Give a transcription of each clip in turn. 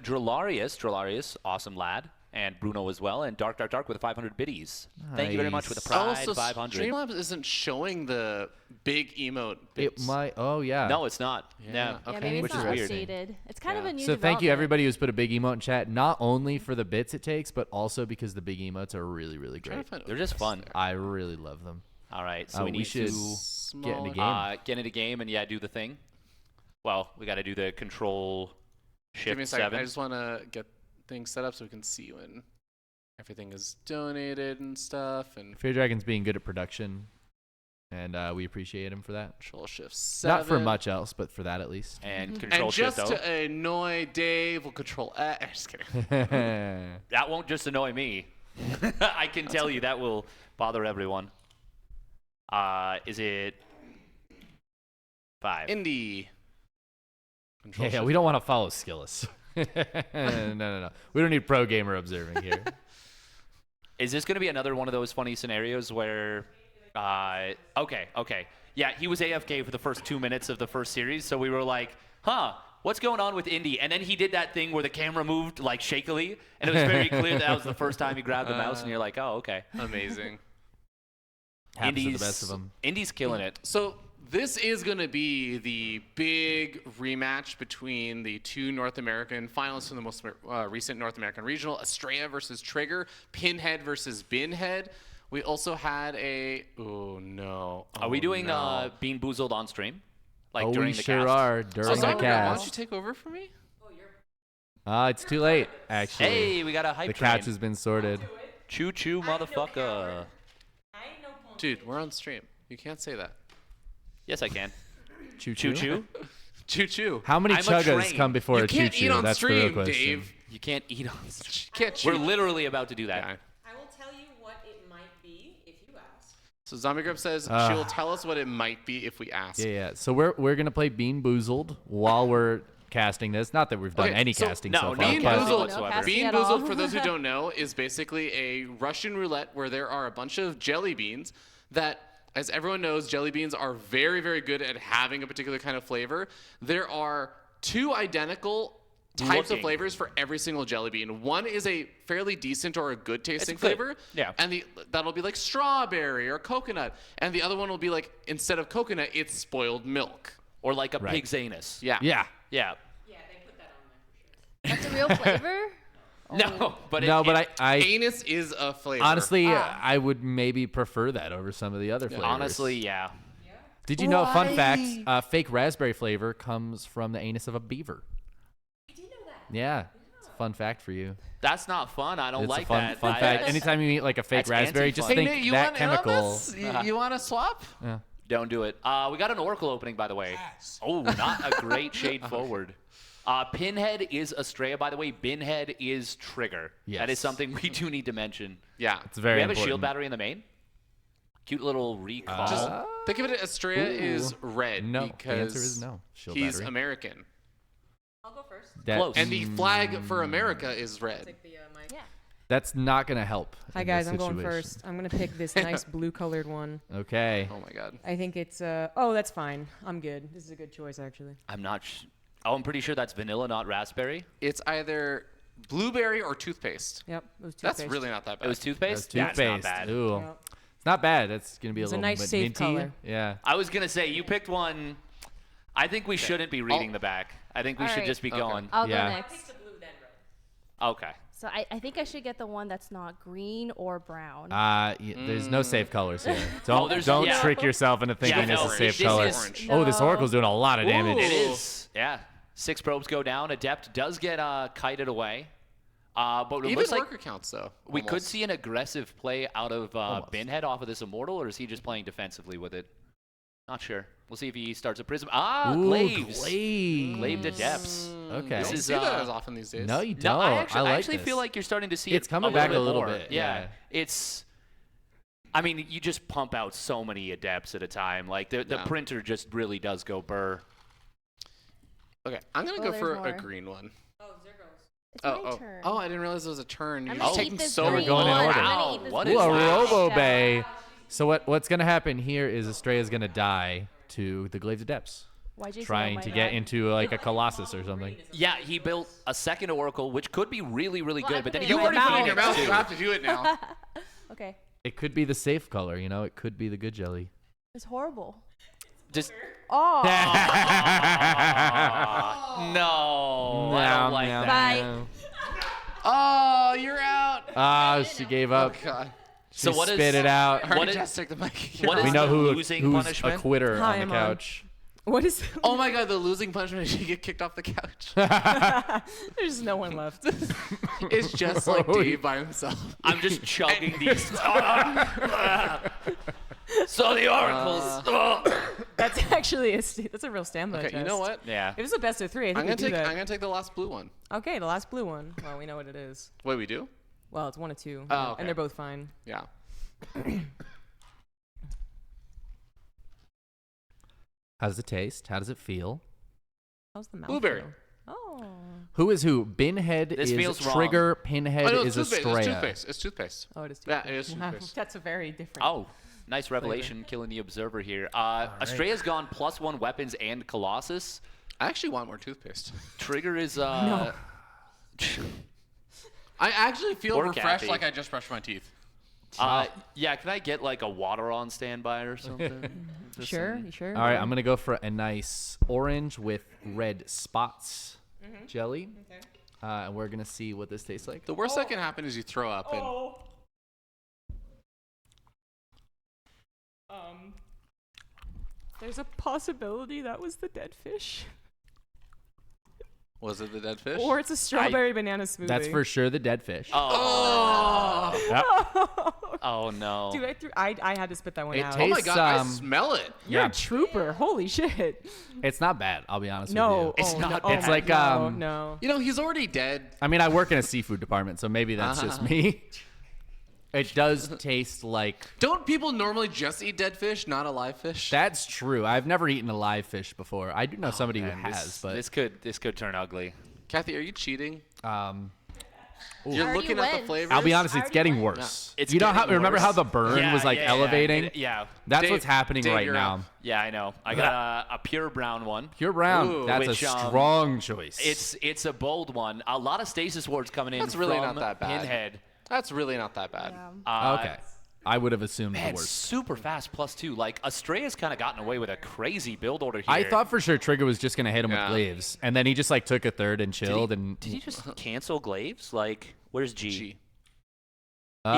Drillarius. Drillarius, awesome lad. And Bruno as well. And Dark with 500 biddies. Thank you very much for the Pride 500. Streamlabs isn't showing the big emote bits. It might. Oh, yeah. No, it's not. Yeah. Okay. Yeah, maybe it's Which is not weird. updated. It's kind of a new So thank you, development. everybody who's put a big emote in chat, not only for the bits it takes, but also because the big emotes are really, really great. They're just fun. I really love them. All right, so we need should to get into game. get into game and, yeah, do the thing. Well, we got to do the control Give me a shift second. 7. I just want to get things set up so we can see when everything is donated and stuff. And Fear Dragon's being good at production, and we appreciate him for that. Control shift 7. Not for much else, but for that at least. And control And shift just O. to annoy Dave, we'll control X. Just kidding. That won't just annoy me. I can tell you that will bother everyone. Is it 5? Indie. Control Yeah, shift. we don't want to follow Skillus. No. We don't need pro gamer observing here. Is this going to be another one of those funny scenarios where, okay. Yeah, he was AFK for the first 2 minutes of the first series, so we were like, huh, what's going on with Indy? And then he did that thing where the camera moved like shakily, and it was very clear that was the first time he grabbed the mouse, and you're like, oh, okay. Amazing. Happens to the best of them. Indy's killing it. So this is going to be the big rematch between the two North American finalists from the most recent North American regional, Astrea versus Trigger, Pinhead versus Binhead. We also had a, oh no. Are we doing no. Bean Boozled on stream? Like Oh, during we the sure cast? are during the Why don't you cast. take over for me? It's too late, actually. Hey, we got a hype the train. couch has been sorted. Choo-choo, motherfucker. Dude, we're on stream. You can't say that. Yes, I can. Choo-choo. Choo-choo? Choo-choo. How many I'm a chuggas train. come before You a can't choo-choo? eat on That's the real stream, question. Dave. You can't eat on stream. You can't chew. We're literally about to do that. Yeah. I will tell you what it might be if you ask. So ZombieGrub says she will tell us what it might be if we ask. Yeah. So we're gonna play Bean Boozled while we're casting this. Not that we've done Okay, any so- casting no, so no far. Bean but- casting Boozled, whatsoever. Bean at all. Boozled, for those who don't know, is basically a Russian roulette where there are a bunch of jelly beans that, as everyone knows, jelly beans are very, very good at having a particular kind of flavor. There are 2 identical types of Looking. flavors for every single jelly bean. One is a fairly decent or a good tasting good. flavor. Yeah. And that'll be like strawberry or coconut. And the other one will be like, instead of coconut, it's spoiled milk. Or like a Right. pig's anus. Yeah. Yeah. Yeah. Yeah, they put that on there for sure. That's a real flavor? No, but No, but I Anus is a flavor. honestly I would maybe prefer that over some of the other flavors. honestly, yeah. Did you know? Fun fact: fake raspberry flavor comes from the anus of a beaver. I do know that. Yeah, it's a fun fact for you. That's not fun. I don't It's like a fun, that. fun fact. Anytime you eat like a fake that's raspberry, just anti-fun. think Nate, you that want in on chemical. this? You want to swap? Don't do it. We got an Oracle opening, by the way. Oh, not a great shade forward. Pinhead is Astrea, by the way. Binhead is Trigger. Yes. That is something we do need to mention. Yeah. It's very we have important. a shield battery in the main. Cute little recall. Think of it as Astrea is red No, the because answer is no. Shield he's battery. American. I'll go first. That- Close. And the flag for America is red. Take the mic. Yeah. That's not gonna help. Hi in guys, this I'm going situation. first. I'm gonna pick this nice blue colored one. Okay. Oh my god. I think it's oh, that's fine. I'm good. This is a good choice actually. I'm not. Oh, I'm pretty sure that's vanilla, not raspberry. It's either blueberry or toothpaste. Yep, it was That's toothpaste. really not that bad. It was toothpaste. That's That's toothpaste. not bad. Ooh. Yep. It's not bad. That's gonna be It's a a little nice, bit safe minty. color. Yeah. I was gonna say you picked one. I think we shouldn't be reading the back. I think we All should right. just be going. I'll Yeah. go Pick next. the blue then red. Okay. So I think I should get the one that's not green or brown. There's no safe colors here. Don't there's- don't yeah. trick yourself into thinking no, this is safe this colors. is- Oh, this No. oracle's doing a lot of damage. It is. Yeah. 6 probes go down. Adept does get kited away. But it Even looks like worker counts though. we could almost. see an aggressive play out of Binhead off of this Immortal, or is he just playing defensively with it? Not sure. We'll see if he starts a Prism. Ooh, Glaives. Glaive. Glaive Adepts. Okay. You This don't is, see that as often these days. No, you No, don't. I like actually this. feel like you're starting to see It's it coming a back a little little more. bit, Yeah. yeah. It's. I mean, you just pump out so many adepts at a time. Like the Yeah. printer just really does go burr. Okay, I'm gonna Oh, go there's for more. a green one. Oh, there goes. It's my Oh, turn. I didn't realize it was a turn. You're I'm just gonna taking eat this so We're green going in one. order. I'm gonna Wow, eat this what green is Ooh, a one. that? Robo Yeah. Bay. So what's gonna happen here is Astrea is gonna die to the Glaives Adepts. YJ trying to get into like a Colossus or something. Yeah, he built a second Oracle, which could be really, really Well, I good, but then put he it You in went my already put it in your mouth. Phoenix, You too. have to do it now. Okay. It could be the safe color, you know. It could be the good jelly. It's horrible. Just Oh. no, I don't like that. Bye. Oh, you're out. Ah, she gave up. God. She So what is- spit it out. What is- Just took the mic. what We is know the who's losing a punishment? quitter Hi, on the I'm on. couch. What is? Oh my God, the losing punishment is you get kicked off the couch. There's no one left. It's just like Dave by himself. I'm just chugging these. So the oracles. That's actually that's a real stamina Okay, test. you know what? Yeah. If it's a best of 3, I think we do that. I'm gonna take the last blue one. Okay, the last blue one. Well, we know what it is. Wait, we do? Well, it's 1 of 2. Oh, okay. And they're both fine. Yeah. How does it taste? How does it feel? How's the mouth? Blueberry. feel? Oh. Who is who? Binhead This is feels wrong. Trigger. Pinhead Oh, no, is it's toothpaste. It's Astrea. toothpaste. It's toothpaste. Oh, it is. Yeah, toothpaste. it is toothpaste. That's a very different. Oh, nice revelation, killing the observer here. Astrea's gone +1 weapons and Colossus. I actually want more toothpaste. Trigger is I actually feel Poor refreshed Kathy. like I just brushed my teeth. yeah. Can I get like a water on standby or something? Just Sure, some- sure. All right, I'm gonna go for a nice orange with red spots jelly. And we're gonna see what this tastes like. The worst that can happen is you throw up. And There's a possibility that was the dead fish. was it the dead fish? Or it's a strawberry banana smoothie. That's for sure the dead fish. Oh. Yep. Oh no. Dude, I had to spit that one It out. Oh my tastes, God, I um, smell it. You're yeah. a trooper. Holy shit. It's not bad. I'll be honest No. with you. It's oh, not no. bad. It's like, no, um, no. You know, he's already dead. I mean, I work in a seafood department, so maybe that's just me. It does taste like. Don't people normally just eat dead fish, not a live fish? That's true. I've never eaten a live fish before. I do know somebody Man, who has, but this could turn ugly. Kathy, are you cheating? You're Already looking at the went. flavors. I'll be honest, it's already getting went. worse. It's you know how getting remember worse. how the burn Yeah, was like yeah, elevating? Yeah. That's Dave- what's happening Dave, right you're now. up. Yeah, I know. I got a pure brown one. Pure brown. Ooh. That's Which, a strong choice. It's a bold one. A lot of stasis wards coming in. That's really from not that bad. Pinhead. That's really not that bad. Yeah. okay. I would have assumed the Man, worst. super fast +2. Like Astrea's kind of gotten away with a crazy build order here. I thought for sure Trigger was just gonna hit him Yeah. with glaives, and then he just like took a third and Did chilled. he, and did he just cancel glaives? Like, where's G? Gee.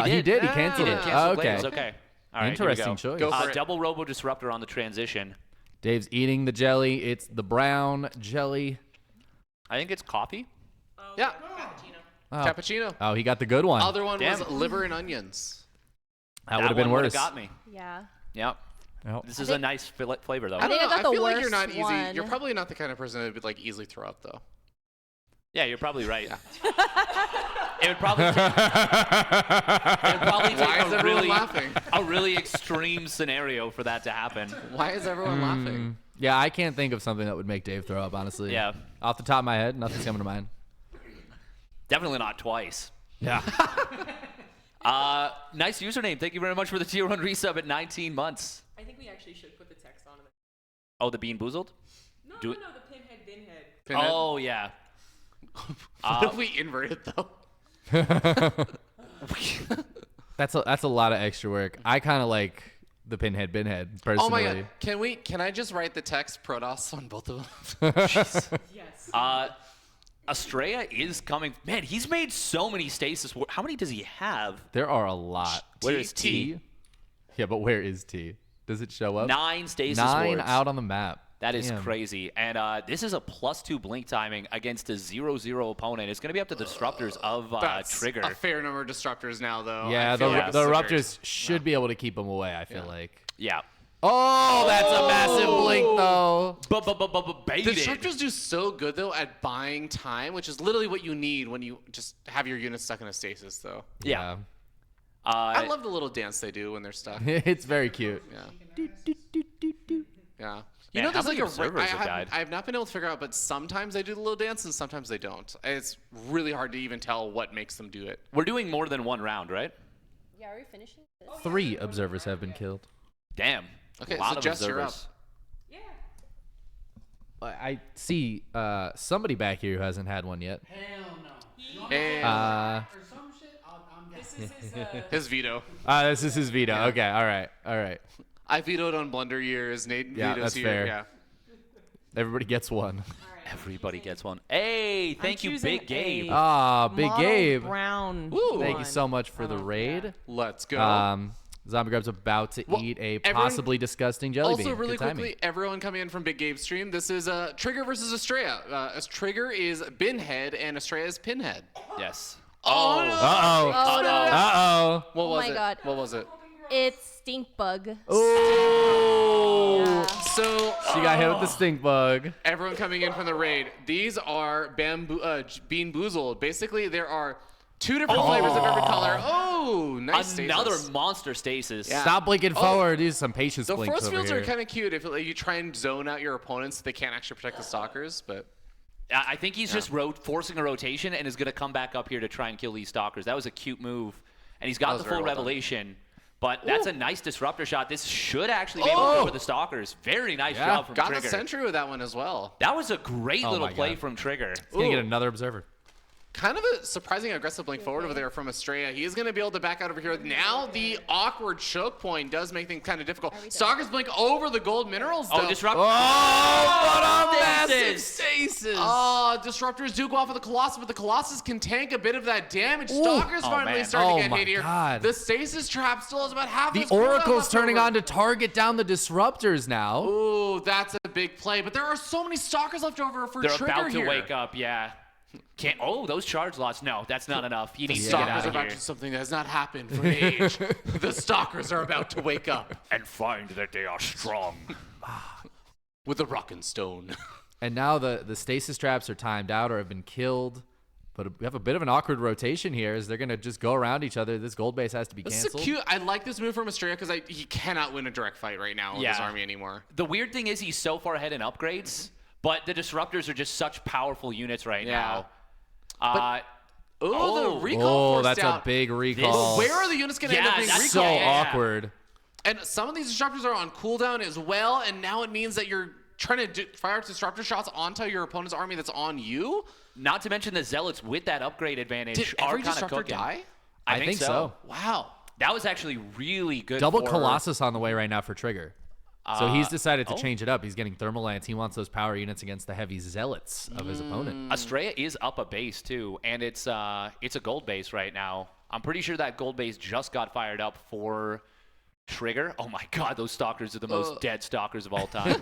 he did. He Ah. canceled He it. did cancel Okay. glaives. Okay. All right, here we Interesting go. choice. Go for it. Double Robo Disruptor on the transition. Dave's eating the jelly. It's the brown jelly. I think it's coffee. Yeah. Oh. Cappuccino. Oh, he got the good one. Other one Damn. was liver and onions. that would have been one would've worse. got me. Yeah. Yep. Yep. This is a nice flavor though. I don't think I know. got I the feel like you're worst not easy. one. You're probably not the kind of person that would like easily throw up though. Yeah, you're probably right. It would probably take, Why is everyone laughing? a really extreme scenario for that to happen. Why is everyone laughing? Yeah, I can't think of something that would make Dave throw up. Honestly. Yeah. Off the top of my head, nothing's coming to mind. Definitely not twice. Yeah. Nice username. Thank you very much for the tier 1 resub at 19 months. I think we actually should put the text on it. Oh, the Bean Boozled? No, Do it- the pinhead, binhead. Pinhead? Oh, yeah. What if we invert it though? That's a lot of extra work. I kind of like the pinhead binhead personally. Oh my god. Can I just write the text Protoss on both of them? Yes. Astrea is coming. Man, he's made so many stasis. How many does he have? There are a lot. Where is T? Yeah, but where is T? Does it show up? 9 stasis 9 wards. out on the map. That is Damn. crazy. And this is a +2 blink timing against a 0-0 opponent. It's going to be up to the disruptors of That's Trigger. a fair number of disruptors now though. Yeah, I feel the like it's the scissors. Raptors should be able to keep him away, I feel Yeah. like. Yeah. Oh, that's a massive blink, though. The Baited. disruptors do so good though at buying time, which is literally what you need when you just have your units stuck in a stasis though. Yeah. I love the little dance they do when they're stuck. It's very cute. Yeah. Yeah. You Man, know, how there's like many a observers have died? I have not been able to figure out, but sometimes they do the little dance and sometimes they don't. It's really hard to even tell what makes them do it. We're doing more than one round, right? Yeah, are we finishing this? 3 observers have been killed. Damn. Okay, a lot so of Jess, you're up. observers. Yeah. I see somebody back here who hasn't had one yet. Hell no. And Or some shit. I'm This guessing. is his. his veto. This is his veto. Okay, all right. I vetoed on Blunder years. Nate Yeah, vetoes that's here. fair. Yeah. Everybody gets one. Everybody gets one. Hey, thank you, choosing Big Gabe. a Ah, Big Model Gabe. Brown. Ooh. Thank you one. so much for the raid. Let's go. ZombieGrub's about to Well, eat a everyone- possibly disgusting jelly bean. Also, really Good timing. quickly, everyone coming in from Big Gabe's stream, this is Trigger versus Astrea. Trigger is Binhead and Astrea is Pinhead. Yes. Oh, no. Uh-oh. Oh no. Uh-oh. What was my it? God. What was it? It's stink bug. Oh. So She got hit with the stink bug. everyone coming in from the raid, these are Bean Boozled. Basically, there are 2 different flavors of every color. Oh, nice. Another stasis. monster stasis. Yeah. Stop blinking forward. Use some patience The blinks force over fields here. are kind of cute if you try and zone out your opponents, they can't actually protect the stalkers. But I think he's just forcing a rotation and is going to come back up here to try and kill these stalkers. That was a cute move. And he's That got was the very full well done. revelation. But that's a nice disruptor shot. This should actually be able to cover the stalkers. Very nice Yeah. job from got Trigger. the sentry with that one as well. That was a great Oh little my play God. from Trigger. He's going to get another observer. Kind of a surprising aggressive blink forward over there from Astrea. He is going to be able to back out over here. Now the awkward choke point does make things kind of difficult. Stalkers blink over the gold minerals, though. Oh, disrupt. Oh, what a massive Stasis. stasis. Oh, disruptors do go off of the Colossus, but the Colossus can tank a bit of that damage. Stalkers Oh, finally man. starting Oh to get my hit here. God. The stasis trap still has about half The its cooldown Oracle's left turning over. on to target down the disruptors now. Ooh, that's a big play. But there are so many stalkers left over for They're Trigger about to here. wake up, yeah. Can't. Oh, those charge loss. No, that's not enough. He The needs to get stalkers out are of about here. to do something that has not happened for an age. The stalkers are about to wake up And find that they are strong. with the rock and stone. And now the stasis traps are timed out or have been killed. But we have a bit of an awkward rotation here as they're going to just go around each other. This gold base has to be This is canceled. cute. I like this move from Astrea because he cannot win a direct fight right now with his Yeah. army anymore. The weird thing is he's so far ahead in upgrades, but the disruptors are just such powerful units right now. Oh, the recall Oh, forced that's out. a big recall. Where are the units going to end up Yeah, being that's so recalled? yeah. awkward. And some of these disruptors are on cooldown as well, and now it means that you're trying to fire disruptor shots onto your opponent's army that's on you. Not to mention the zealots with that upgrade advantage Did are every kind of disruptor cooking. die? I think so. Wow. That was actually really good. Double for, Colossus on the way right now for Trigger. So he's decided to oh. change it up. He's getting Thermal Lance. He wants those power units against the heavy zealots of his opponent. Astrea is up a base too, and it's a gold base right now. I'm pretty sure that gold base just got fired up for Trigger. Oh my God, those stalkers are the most dead stalkers of all time.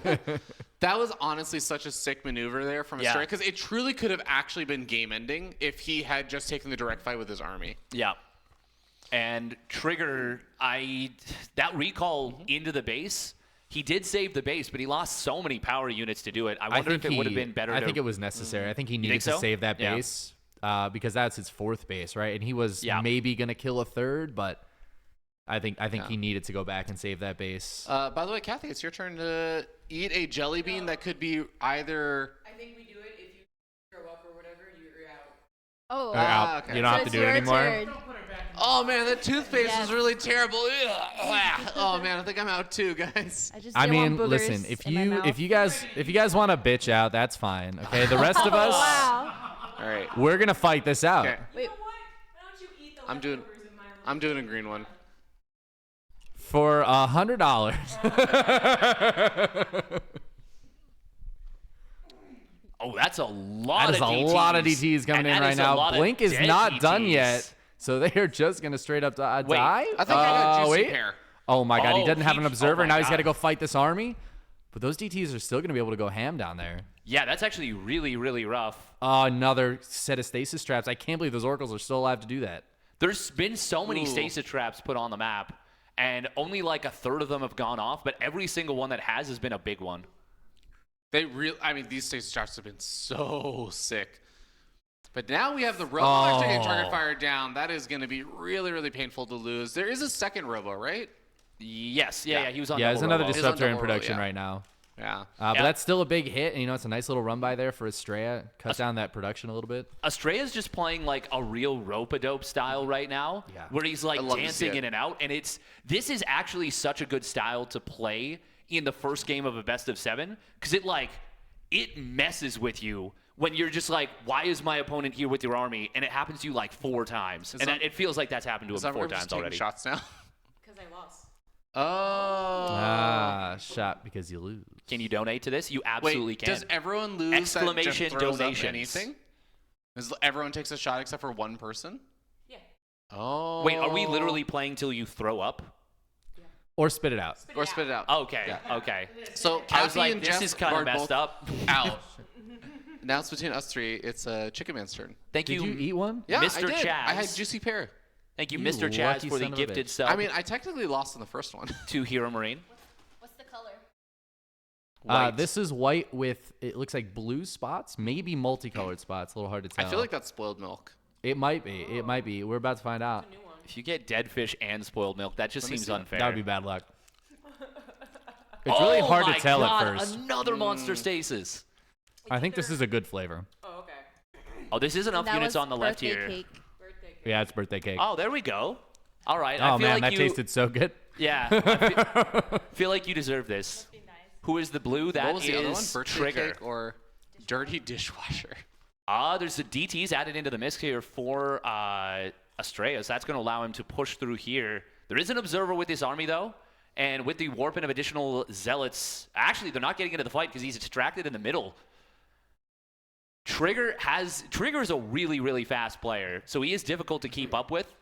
That was honestly such a sick maneuver there from Yeah. Astrea because it truly could have actually been game-ending if he had just taken the direct fight with his army. Yeah. And Trigger, that recall into the base, he did save the base, but he lost so many power units to do it. I wonder if it would have been better. I think it was necessary. I think he needed think to so? save that Yeah. base because that's his fourth base, right? And he was maybe going to kill a third, but I think he needed to go back and save that base. By the way, Kathy, it's your turn to eat a jelly bean that could be either... I think we do it if you throw up or whatever, you're out. Oh. Or out. okay. You don't have So to it's do it your anymore. turn. Oh, man, that toothpaste Yes. is really terrible. Ugh. Oh, man, I think I'm out too, guys. I just I don't want mean, boogers listen, if in my mouth. you guys want to bitch out, that's fine. Okay, the rest of us, Wow. All right. we're gonna fight this out. Okay. Wait. You know what? Why don't you eat the I'm doing- leftovers in my room? I'm doing a green one. For $100. Oh, that's a lot That is of a DTs. lot of DTs coming And in that right is a now. lot of Blink is dead not done DTs. yet, so they are just gonna straight up die. Wait, I think I got a juicy wait. pair. Oh my God, he Oh, doesn't have an he- observer. oh my Now he's got to God. go fight this army. But those DTs are still gonna be able to go ham down there. Yeah, that's actually really, really rough. Oh, another set of stasis traps. I can't believe those oracles are still alive to do that. There's been so many stasis traps put on the map, and only like a third of them have gone off, but every single one that has been a big one. I mean, these stasis traps have been so sick. But now we have the Robo actually getting target fired down. That is going to be really, really painful to lose. There is a second Robo, right? Yes, yeah, he was on. Yeah, there's double another robo. He's on disruptor in double roll, production yeah. right now. Yeah. But Yeah. that's still a big hit, and you know it's a nice little run by there for Astrea. Cut down that production a little bit. Astrea's just playing like a real rope-a-dope style right now, Yeah. where he's like I love to see dancing it. in and out, and this is actually such a good style to play in the first game of a best of 7 because it messes with you when you're just like, why is my opponent here with your army? And it happens to you like 4 times. And it feels like that's happened to him 4 times already. Shots now. Because I lost. Oh. Shot because you lose. Can you donate to this? You absolutely Wait, can. does everyone lose? Exclamation that just throws up donations. anything? Does everyone takes a shot except for one person? Yeah. Oh. Wait, are we literally playing till you throw up? Or spit it out. Or spit it out. Okay, Yeah. okay. So I was Kathy like, and this Jeff is kind are of messed both up. out. Now it's between us 3. It's Chicken Man's turn. Thank Did you eat one? Yeah, Mr. I did. Chaz. I had juicy pear. Thank you, You Mr. Chaz, lucky for the son of a gifted bitch. sub I mean, I technically lost in the first one. to Hero Marine. What's the color? White. This is white with, it looks like blue spots, maybe multicolored spots. A little hard to tell. I feel like that's spoiled milk. It might be. It might be. We're about to find out. New one. If you get dead fish and spoiled milk, that just Let me seems see. unfair. That would be bad luck. It's really hard to tell God, at first. Another monster stasis. I think this is a good flavor. Oh, okay. Oh, this is enough That units was on the left birthday here. Cake. Birthday cake. Yeah, it's birthday cake. Oh, there we go. All right. Oh, I feel man, like that you, tasted so good. Yeah. I feel like you deserve this. Be nice. Who is the blue? That What was the other one? is Birthday Trigger. cake or dirty dishwasher? There's the DTs added into the mix here for Astrea, so that's going to allow him to push through here. There is an observer with this army, though, and with the warping of additional zealots, actually, they're not getting into the fight because he's distracted in the middle. Trigger is a really, really fast player, so he is difficult to keep up with,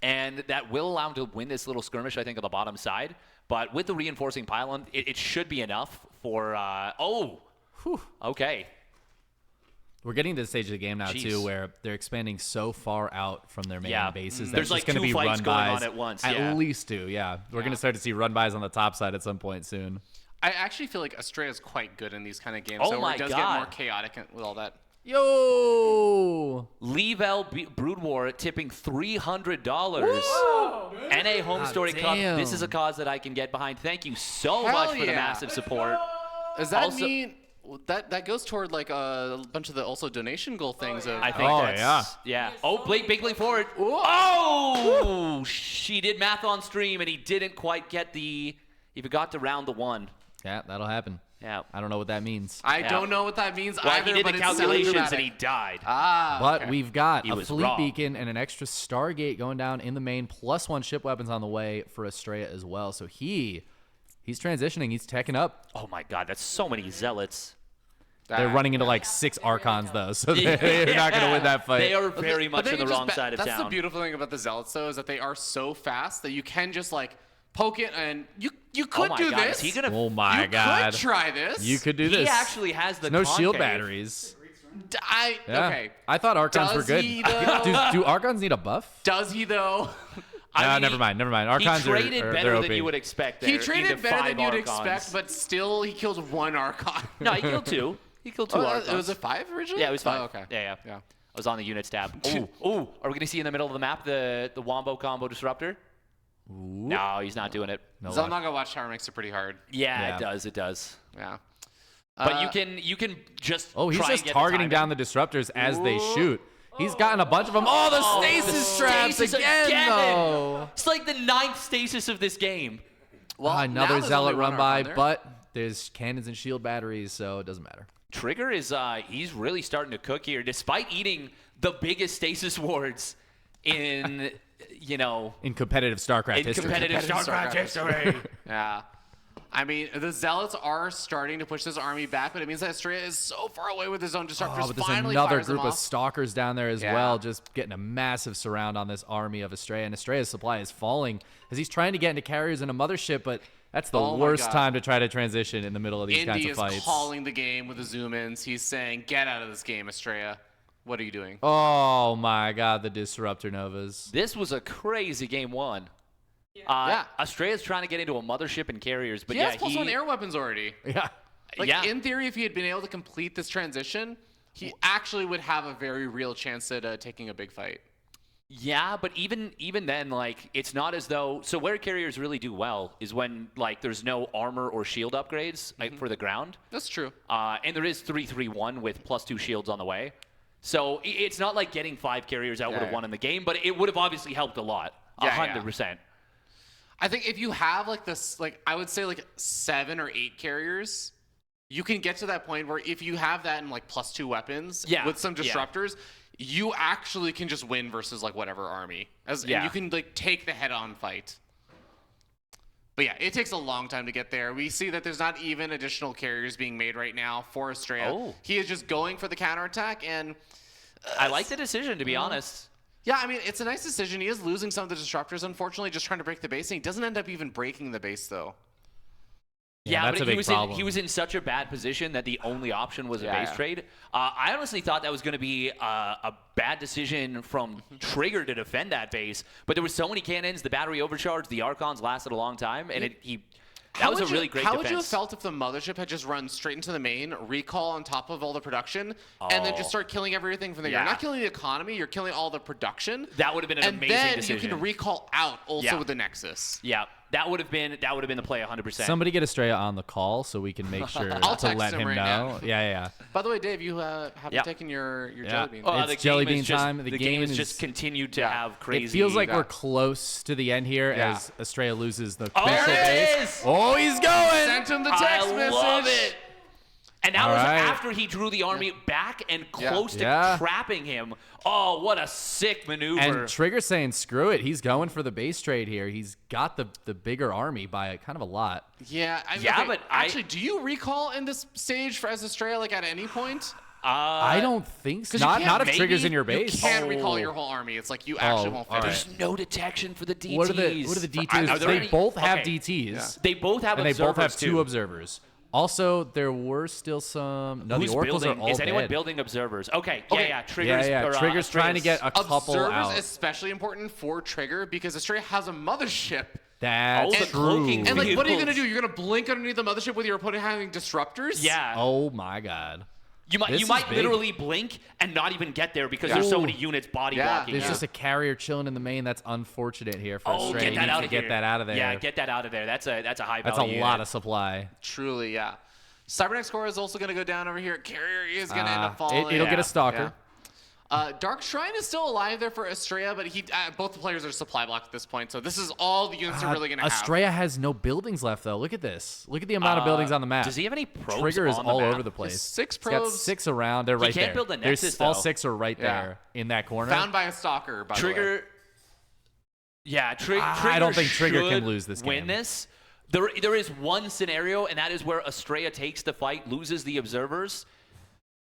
and that will allow him to win this little skirmish, I think, on the bottom side. But with the reinforcing pylon, it should be enough for... okay. We're getting to the stage of the game now, Jeez. too, where they're expanding so far out from their main Yeah. bases. There's That's like just going to two be fights run going bys on at once, At yeah. least 2, yeah. We're going to start to see run bys on the top side at some point soon. I actually feel like Astrea is quite good in these kind of games. Oh so my it does God. get more chaotic with all that. Yo! Level Brood War tipping $300. NA Home Story Cup. damn. This is a cause that I can get behind. Thank you so Hell much for the yeah. massive support. Does that Also- mean that goes toward like a bunch of the also donation goal things? I think Oh, that's yeah. Oh, Blake big leap forward. Oh, she did math on stream and he didn't quite get he forgot to round the 1. Yeah, that'll happen. Yeah. I don't know what that means. I Yeah. don't know what that means Well, either, he did but the it sounds calculations dramatic. and he died. But okay. we've got He a was fleet wrong. beacon and an extra Stargate going down in the main, plus 1 ship weapons on the way for Astrea as well. So he's transitioning. He's teching up. Oh my God, that's so many zealots. They're running into like 6 Archons, though, so they're not going to win that fight. They are very much But on then the you wrong just side of That's town. the beautiful thing about the Zealots, though, is that they are so fast that you can just like poke it and you could oh my do God, this. is he gonna? Oh my you God. could try this. You could do He this. actually has the no shield concave. batteries. Yeah. Okay. I thought Archons were Does good. he, though? do Archons need a buff? Does he though? I mean, Never mind. he Archons traded are better they're than OP. you would expect. There He traded into better 5 than you'd Archons. expect, but still he killed 1 Archon. No, he killed 2. He killed 2 Archons. It was a 5 originally? Yeah, it was 5. Oh, okay. Yeah. Yeah. I was on the units tab. Ooh, are we gonna see in the middle of the map the Wombo combo disruptor? No, he's not doing it. No luck. Zelnaga Watchtower makes it pretty hard. Yeah, Yeah. it does. It does. Yeah. But you can just Oh, he's try just and get targeting the down the disruptors as they shoot. He's gotten a bunch of them. Oh, the stasis traps stasis again, though. It's like the 9th stasis of this game. Well, now Another there's zealot only one run by, Archon there. but there's cannons and shield batteries, so it doesn't matter. Trigger is he's really starting to cook here, despite eating the biggest stasis wards in In competitive StarCraft in history. competitive StarCraft history. Yeah. I mean, the Zealots are starting to push this army back, but it means that Astrea is so far away with his own disruptors. Oh, but there's finally another fires them group of off. stalkers down there as Yeah. well, just getting a massive surround on this army of Astrea. And Astrea's supply is falling as he's trying to get into carriers and a mothership, but that's the Oh my worst God. time to try to transition in the middle of these kinds Indy of is fights. calling the game with the zoom-ins. He's saying, get out of this game, Astrea. What are you doing? Oh my God, the Disruptor Novas. This was a crazy game 1. Yeah. Astrea's trying to get into a mothership and carriers, but He yeah, has +1 air weapons already. Yeah. Like, yeah. in theory, if he had been able to complete this transition, he actually would have a very real chance at taking a big fight. Yeah, but even then, like, it's not as though. So where carriers really do well is when like there's no armor or shield upgrades like, for the ground, That's true. and there is 3-3-1 with +2 shields on the way. So it's not like getting 5 carriers out would have Yeah. won in the game, but it would have obviously helped a lot, Yeah, 100%. I think if you have like this, like I would say like 7 or 8 carriers, you can get to that point where if you have that in like +2 weapons Yeah, with some yeah. disruptors, you actually can just win versus like whatever army. And you can like take the head-on fight. But yeah, it takes a long time to get there. We see that there's not even additional carriers being made right now for Astrea. Oh. He is just going for the counterattack, and I like the decision, to be honest. yeah, I mean, it's a nice decision. He is losing some of the disruptors, unfortunately, just trying to break the base, and he doesn't end up even breaking the base, though. Yeah, that's but a big problem. he was in such a bad position that the only option was a Yeah, base yeah. trade. I honestly thought that was going to be a bad decision from Trigger to defend that base, but there were so many cannons, the battery overcharged, the Archons lasted a long time, and that was a really great How defense. would you have felt if the mothership had just run straight into the main, recall on top of all the production, and then just start killing everything from there? Yeah. You're not killing the economy, you're killing all the production. That would have been an and amazing then decision. you can recall out also Yeah. with the Nexus. Yeah, that would have been the play 100%. Somebody get Astrea on the call so we can make sure I'll to text let him him right know. now. Yeah. By the way, Dave, you haven't Yeah. taken your Yeah. jelly bean. It's the jelly game bean is just, time. The game has just continued to have crazy. It feels like Yeah. we're close to the end here Yeah. as Astrea loses the Oh, crucial there base. it is! Oh, he's going. Sent him the text I message. love it. And that All was right. after he drew the army back and close to Yeah. trapping him. Oh, what a sick maneuver. And Trigger saying, screw it. He's going for the base trade here. He's got the bigger army by kind of a lot. Yeah, Yeah, but actually, do you recall in this stage for as Astrea, like at any point? I don't think so. 'Cause you can't- Not if maybe Trigger's in your You base. can't recall your whole army. It's like you actually won't all finish. There's no detection for the DTs. What are the DTs? Are there They any- both have okay. DTs. They both have And they observers both have two too. observers. Also, there were still some. No, Who's the oracles building? are all Is anyone dead. building observers? Okay, Okay. yeah. Triggers. Yeah. or, Trigger's trying to get Astrea's- a couple Observers out. especially important for Trigger because Astrea has a mothership. That's Oh, the true. cloaking And like, what are you Vehicles. gonna do? You're gonna blink underneath the mothership with your opponent having disruptors? Yeah. Oh my God. You This might is big. literally blink and not even get there because Yeah. there's so Ooh. many units body Yeah. blocking. There's you. just a carrier chilling in the main. That's unfortunate here for Oh, Astrea. get You that need out to of get here. that out of there. Yeah, get that out of there. That's a high That's a value. lot unit. of supply. Truly, yeah. Cybernex core is also gonna go down over here. Carrier is gonna end up falling. It'll get Yeah. a stalker. Dark Shrine is still alive there for Astrea, but both the players are supply blocked at this point, so this is all the units are really gonna have. Astrea has no buildings left though. Look at this. Look at the amount of buildings on the map. Does he have any probes Trigger is on the all map? over the place. Six He's got probes. 6 around. They're right can't there. build a There's Nexus, all though. 6 are right Yeah. there in that corner. Found by a stalker, by the way. Trigger. Yeah, Trigger. I don't think Trigger can should lose this Win game. this. There is one scenario, and that is where Astrea takes the fight, loses the observers.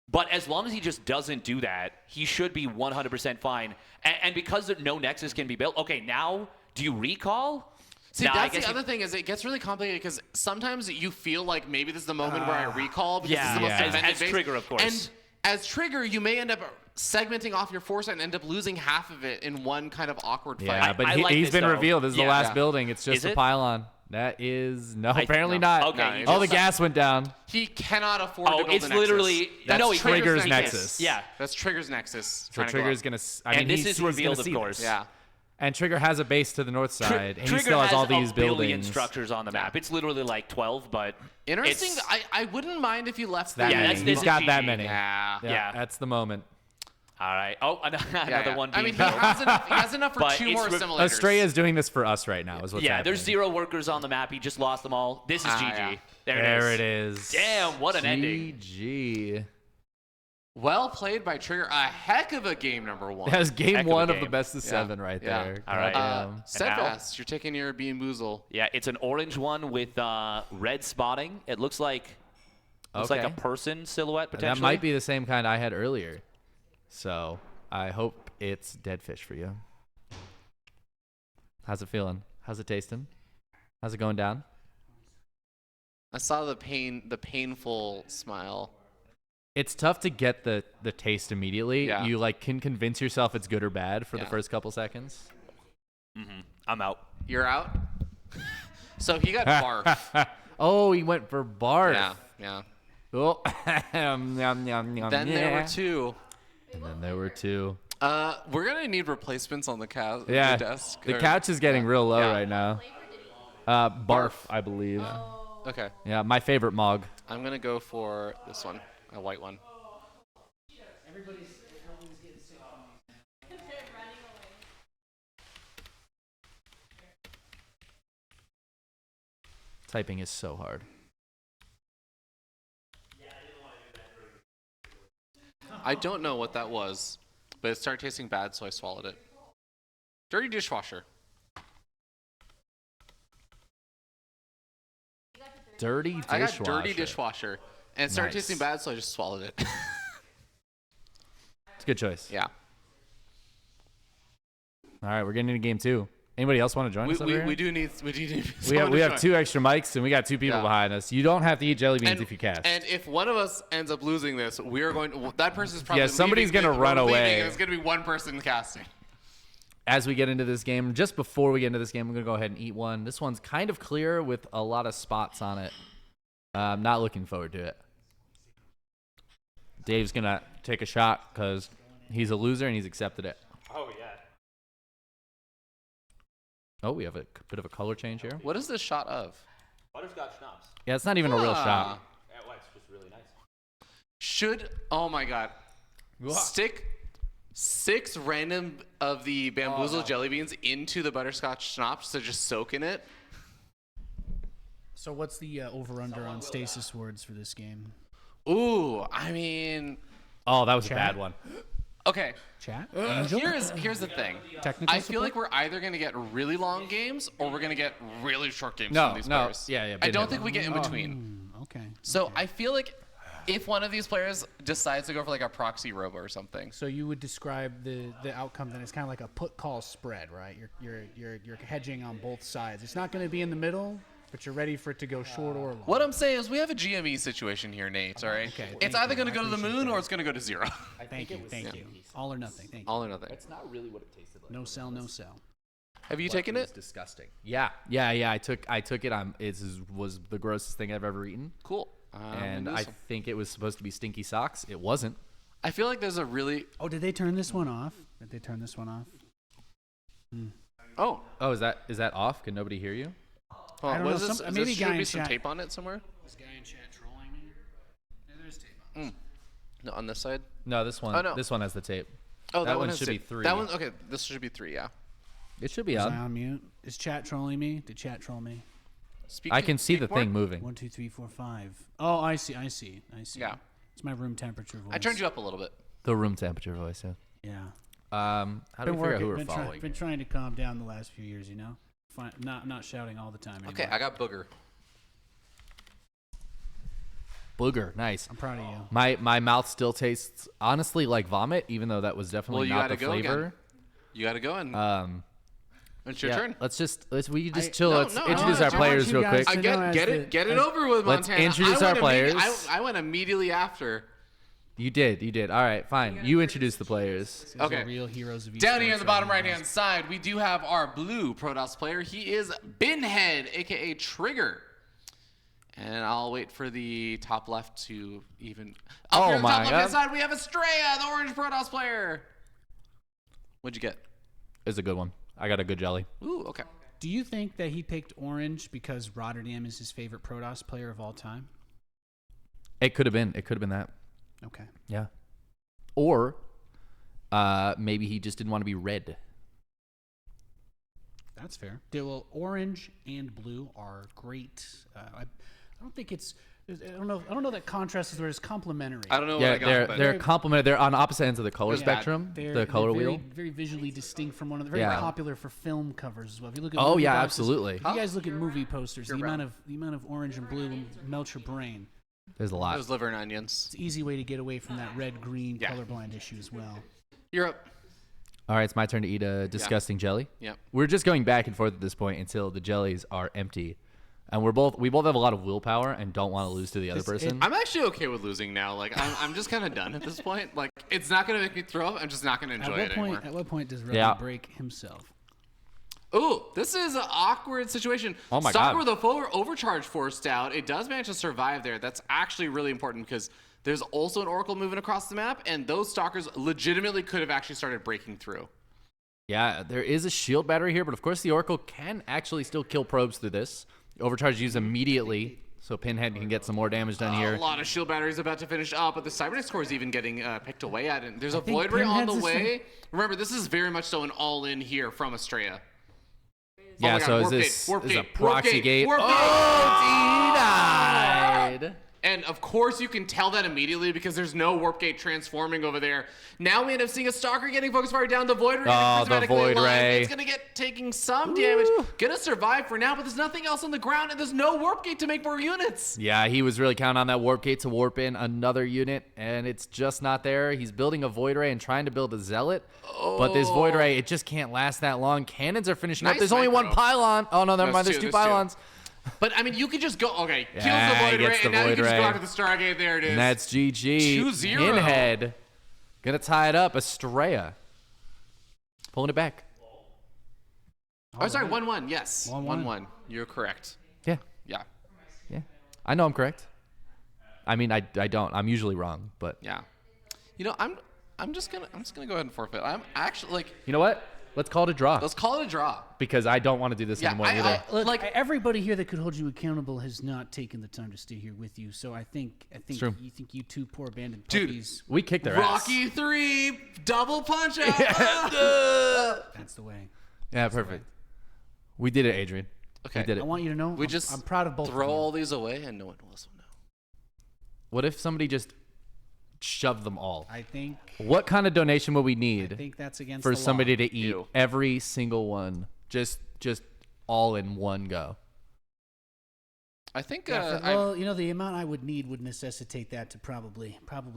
But as long as he just doesn't do that, he should be 100% fine. And because no Nexus can be built, okay, now do you recall? See, Nah, I that's guess the you- other thing is it gets really complicated because sometimes you feel like maybe this is the moment where I recall because yeah, this is the most yeah. defended As base. Trigger, of course. And as Trigger, you may end up segmenting off your foresight and end up losing half of it in one kind of awkward fight. Yeah, but I like he's this, been though. revealed. This is the Yeah. last Yeah. building. It's just Is a it? pylon. That is apparently no. not. Okay, No, you it's Oh, the just- gas went down. He cannot afford to Oh, build it's a Nexus. literally That's no, he Trigger's Nexus. Nexus. Yeah, That's Trigger's Nexus. So trying to go Trigger's up. gonna. and this he's is gonna revealed, of see course. this. Yeah. And Trigger has a base to the north side, and he Trigger still has all these a billion buildings. structures on the map. It's literally like 12, but Interesting. it's- I wouldn't mind if you left That Yeah, many. that's- He's this got is that GG. many. Yeah. Yeah. That's the moment. All right. Oh, another Yeah. one. I Being mean, he built. has enough for But 2 it's more re- simulators. Astrea is doing this for us right now. Is what's Yeah, happening. there's 0 workers on the map. He just lost them all. This is GG. yeah. There it is. Damn, what an ending. GG. Well played by Trigger. A heck of a game number 1. That was game Heck of a 1 of the game. best of Yeah. 7 right Yeah. there. All right. Goddamn. Steadfast, you're taking your Bean Boozle. Yeah, it's an orange one with red spotting. It looks like like a Okay. person silhouette potentially. That might be the same kind I had earlier. So I hope it's dead fish for you. How's it feeling? How's it tasting? How's it going down? I saw the painful smile. It's tough to get the taste immediately. Yeah. You like can convince yourself it's good or bad for the Yeah. first couple seconds. I'm out. You're out? So he got barf. Oh, he went for barf. Yeah, yeah. Oh. Yum, yum, yum, Then there yeah. were 2. And then there were 2. We're gonna need replacements on the Yeah. the desk. The or- couch is getting real low Yeah. right now. Barf, I believe. Okay, Yeah, my favorite Mog. I'm gonna go for this one, a white one. Everybody's getting sick on me. Typing is so hard. I don't know what that was, but it started tasting bad, so I swallowed it. Dirty dishwasher. Dirty dishwasher. I got dirty dishwasher, and it started Nice. tasting bad, so I just swallowed it. It's a good choice. Yeah. All right, we're getting into game 2. Anybody else want to join us over here? We do need. We have 2 extra mics and we got 2 people Yeah. behind us. You don't have to eat jelly beans if you cast. And if one of us ends up losing this, we are going. That person's probably Yeah, somebody's leaving, gonna run leaving, away. and it's gonna be one person casting. As we get into this game, just before we get into this game, I'm going to go ahead and eat one. This one's kind of clear with a lot of spots on it. I'm not looking forward to it. Dave's going to take a shot because he's a loser and he's accepted it. Oh, yeah. Oh, we have a bit of a color change here. What is this shot of? Butterscotch schnapps. Yeah, it's not even a real shot. Yeah, well, it's just really nice. Should oh my god, stick 6 random of the bamboozled jelly beans into the butterscotch schnapps to just soak in it. So what's the over/under on stasis words for this game? Ooh, I mean, Oh, that was a Chat? bad one. okay. Chat? Angel? Here's the thing. Technical I feel support? like we're either gonna get really long games or we're gonna get really short games No, from these no, players. yeah, I don't bingo. think we get in between. Okay. So I feel like if one of these players decides to go for like a proxy robo or something, So you would describe the outcome then it's kind of like a put call spread, right? You're hedging on both sides. It's not going to be in the middle, but you're ready for it to go short or long. what I'm saying is we have a GME situation here, Nate. All right. Okay, It's thank either you. going to I go to the appreciate moon that. or it's going to go to 0. Thank you. All or nothing. Thank you. All or nothing. It's not really what it tasted like. No sell, no sell. Have you taken It's it? disgusting. Yeah. I took it. It was the grossest thing I've ever eaten. Cool. And I think it was supposed to be stinky socks. It wasn't. I feel like there's a really. Oh, did they turn this one off? Did they turn this one off? Oh. Oh, is that off? Can nobody hear you? Well, I don't what know, is this? some- Is maybe this guy should in be some chat- tape on it somewhere? This guy in chat trolling me. Yeah, there's tape on. No, on this side. No, this one. Oh, no. This one has the tape. Oh, That that, one has should be tape. 3. That one. Okay, this should be 3. Yeah. It should be Is I on. on mute? Is chat trolling me? Did chat troll me? I can see the more. thing moving. 1, 2, 3, 4, 5. Oh, I see. Yeah. It's my room temperature voice. I turned you up a little bit. The room temperature voice. Yeah. Yeah. How do we figure out who we're following? Been trying to calm down the last few years, you know? Not shouting all the time anymore. Okay, I got booger. Booger. Nice. I'm proud of you. My mouth still tastes honestly like vomit, even though that was definitely Well, you not gotta the go flavor. again. You got to go and it's your Yeah, turn. let's we just I- chill. No, let's no, introduce no, our I want players you real guys quick. to- I get know, get as it the- get it as- over with, Let's Montana. introduce I our went players. I went immediately after. You did. All right, fine. You introduce the players. These Okay. are real heroes of Down here in esports the bottom right right hand side, we do have our blue Protoss player. He is Binhead, aka Trigger. And I'll wait for the top left to even. Up Oh here on the my top left hand God. side, we have Astrea, the orange Protoss player. What'd you get? It's a good one. I got a good jelly. Ooh, okay. Do you think that he picked orange because Rotterdam is his favorite Protoss player of all time? It could have been. It could have been that. Okay. Yeah. Or maybe he just didn't want to be red. That's fair. Well, orange and blue are great. I don't think it's. I don't know that contrast is where it's complementary. I don't know Yeah, what I got, but they're complementary. They're on opposite ends of the color Yeah. spectrum. They're The color very, wheel. very visually distinct from one another. Very Yeah. popular for film covers as well. If you look at Oh, movie yeah, boxes- absolutely. If you guys look at movie posters, the You're amount of orange and blue melts your brain. There's a lot. Those liver and onions. It's an easy way to get away from that red-green Yeah. colorblind issue as well. You're up. All right, it's my turn to eat a disgusting jelly. Yep. We're just going back and forth at this point until the jellies are empty, and we both have a lot of willpower and don't want to lose to the other person. I'm actually okay with losing now. Like I'm just kind of done at this point. Like it's not gonna make me throw up. I'm just not gonna enjoy it anymore. At what point does Rubber Yeah. break himself? Ooh, this is an awkward situation. Oh my Stalker God. with a full overcharge forced out. It does manage to survive there. That's actually really important because there's also an Oracle moving across the map, and those Stalkers legitimately could have actually started breaking through. Yeah, there is a shield battery here, but of course the Oracle can actually still kill probes through this. Overcharge used immediately, so Pinhead can get some more damage done A here. lot of shield batteries about to finish up, but the Cybernetics core is even getting picked away at it. There's a think Void Ray on the Pinhead's the way. Remember, this is very much so an all-in here from Astrea. Yeah, my so God, is warp this gate, warp is a gate, warp proxy gate, gate? warp Oh, gate. he died. And of course you can tell that immediately because there's no warp gate transforming over there. Now we end up seeing a Stalker getting focus fire down. The Void Ray Oh, the prismatically Void aligned. Ray. It's gonna get taking some damage. Gonna survive for now, but there's nothing else on the ground, and there's no warp gate to make more units. Yeah, he was really counting on that warp gate to warp in another unit, and it's just not there. He's building a Void Ray and trying to build a Zealot, but this Void Ray, it just can't last that long. Cannons are finishing up. Nice There's only one micro. pylon. Oh, no, never mind. There's two pylons. But I mean, you could just go. Okay, kills Yeah, the he Void Ray, gets the and now you Void can just go Ray. after the Stargate. There it is. And that's GG. 2-0. Pinhead gonna tie it up. Astrea pulling it back. Oh, sorry, 1-1. Yes, 1-1. 1-1. You're correct. Yeah, Yeah, yeah. I know I'm correct. I mean, I don't. I'm usually wrong, but yeah. You know, I'm just gonna go ahead and forfeit. I'm actually like, you know what? Let's call it a draw let's call it a draw. because I don't want to do this Yeah, anymore either. Look, Like- everybody here that could hold you accountable has not taken the time to stay here with you. So I think true. you two poor abandoned Dude. puppies. We kicked their ass. Rocky 3 double punch out. That's the way. Yeah, perfect. We did it, Adrian. Okay. We did I it. want you to know. We just I'm proud of both. Throw of you. all these away, and no one else will know. What if somebody just shoved them all? I think What kind of donation would we need that's against for the law. somebody to eat Ew. every single one, just all in one go? I think. Yeah, well, you know, the amount I would need would necessitate that to probably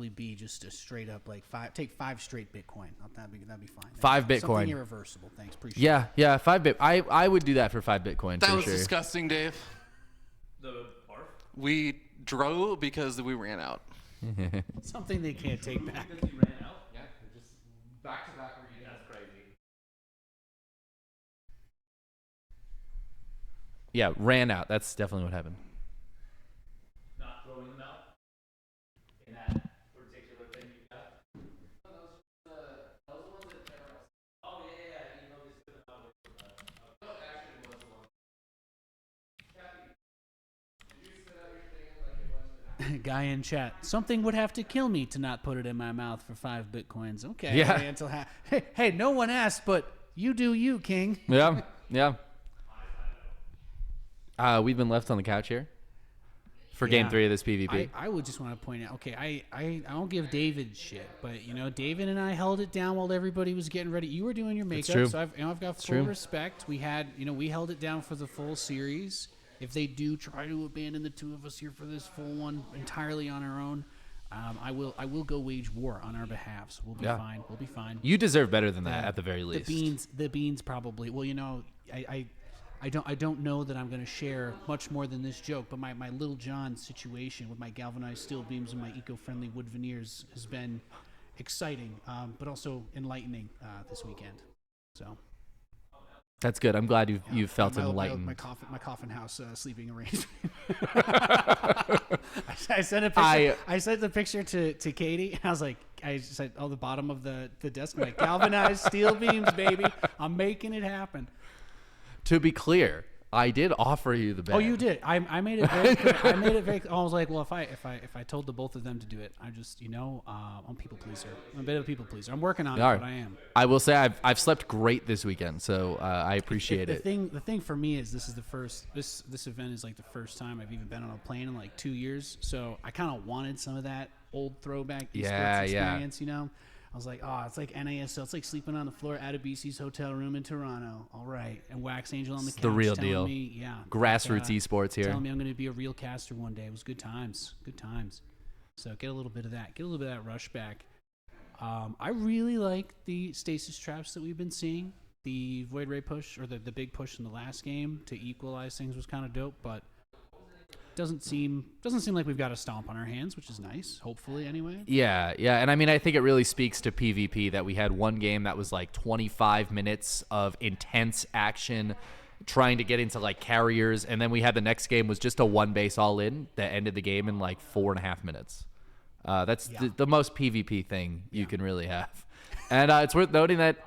be just a straight up like take 5 straight Bitcoin. That'd be fine. 5 Something Bitcoin. irreversible. Thanks, appreciate Yeah, yeah, 5 bit. I would do that for 5 Bitcoin that for was sure. disgusting, Dave. The barf? We drove because we ran out. it. Something they can't take back. You ran out? Yeah, just back to back. That's crazy. Yeah, ran out. That's definitely what happened. Not throwing them out in that particular thing you got. Oh yeah. You know this is about no, actually it was the one. Kathy, did you set out your thing like it was? Guy in chat. Something would have to kill me to not put it in my mouth for 5 Bitcoins. Okay. Yeah. Wait until hey, no one asked, but you do you, King. Yeah, yeah. We've been left on the couch here for game Yeah. 3 of this PvP. I would just want to point out, okay, I don't give David shit, but you know, David and I held it down while everybody was getting ready. You were doing your makeup, true. so I've got full true. respect. We held it down for the full series. If they do try to abandon the two of us here for this full one entirely on our own, I will go wage war on our behalf. So we'll be Yeah. fine. We'll be fine. You deserve better than that at the very least. The beans probably. Well, you know, I don't know that I'm going to share much more than this joke, but my Little John situation with my galvanized steel beams and my eco-friendly wood veneers has been exciting, but also enlightening this weekend. So That's good. I'm glad you felt my enlightened. my coffin house sleeping arrangement. I sent a picture. I sent the picture to Katie. I was like, I said, oh, the bottom of the desk, I'm like, galvanized steel beams, baby. I'm making it happen. To be clear, I did offer you the bed. Oh, you did. I made it very clear. I made it very. I was like, well, if I told the both of them to do it, I just, I'm a people pleaser. I'm a bit of a people pleaser. I'm working on it, All right. but I am. I will say I've slept great this weekend, so I appreciate The it. thing for me is this is the first. This event is like the first time I've even been on a plane in like 2 years. So I kind of wanted some of that old throwback esports Yeah, yeah. experience. You know, I was like, oh, it's like NASL. It's like sleeping on the floor at a BC's hotel room in Toronto. All right, and Wax Angel on the couch. the real telling deal. Me, yeah, Grassroots that, esports here. Telling me I'm going to be a real caster one day. It was good times. Good times. So get a little bit of that. Get a little bit of that rush back. I really like the stasis traps that we've been seeing. The Void Ray push, or the big push in the last game to equalize things was kind of dope, but doesn't seem like we've got a stomp on our hands, which is nice. Hopefully, anyway. Yeah, and I mean, I think it really speaks to PvP that we had one game that was like 25 minutes of intense action, trying to get into like carriers, and then we had the next game was just a one base all in that ended the game in like 4.5 minutes. That's the most PvP thing you can really have, and it's worth noting that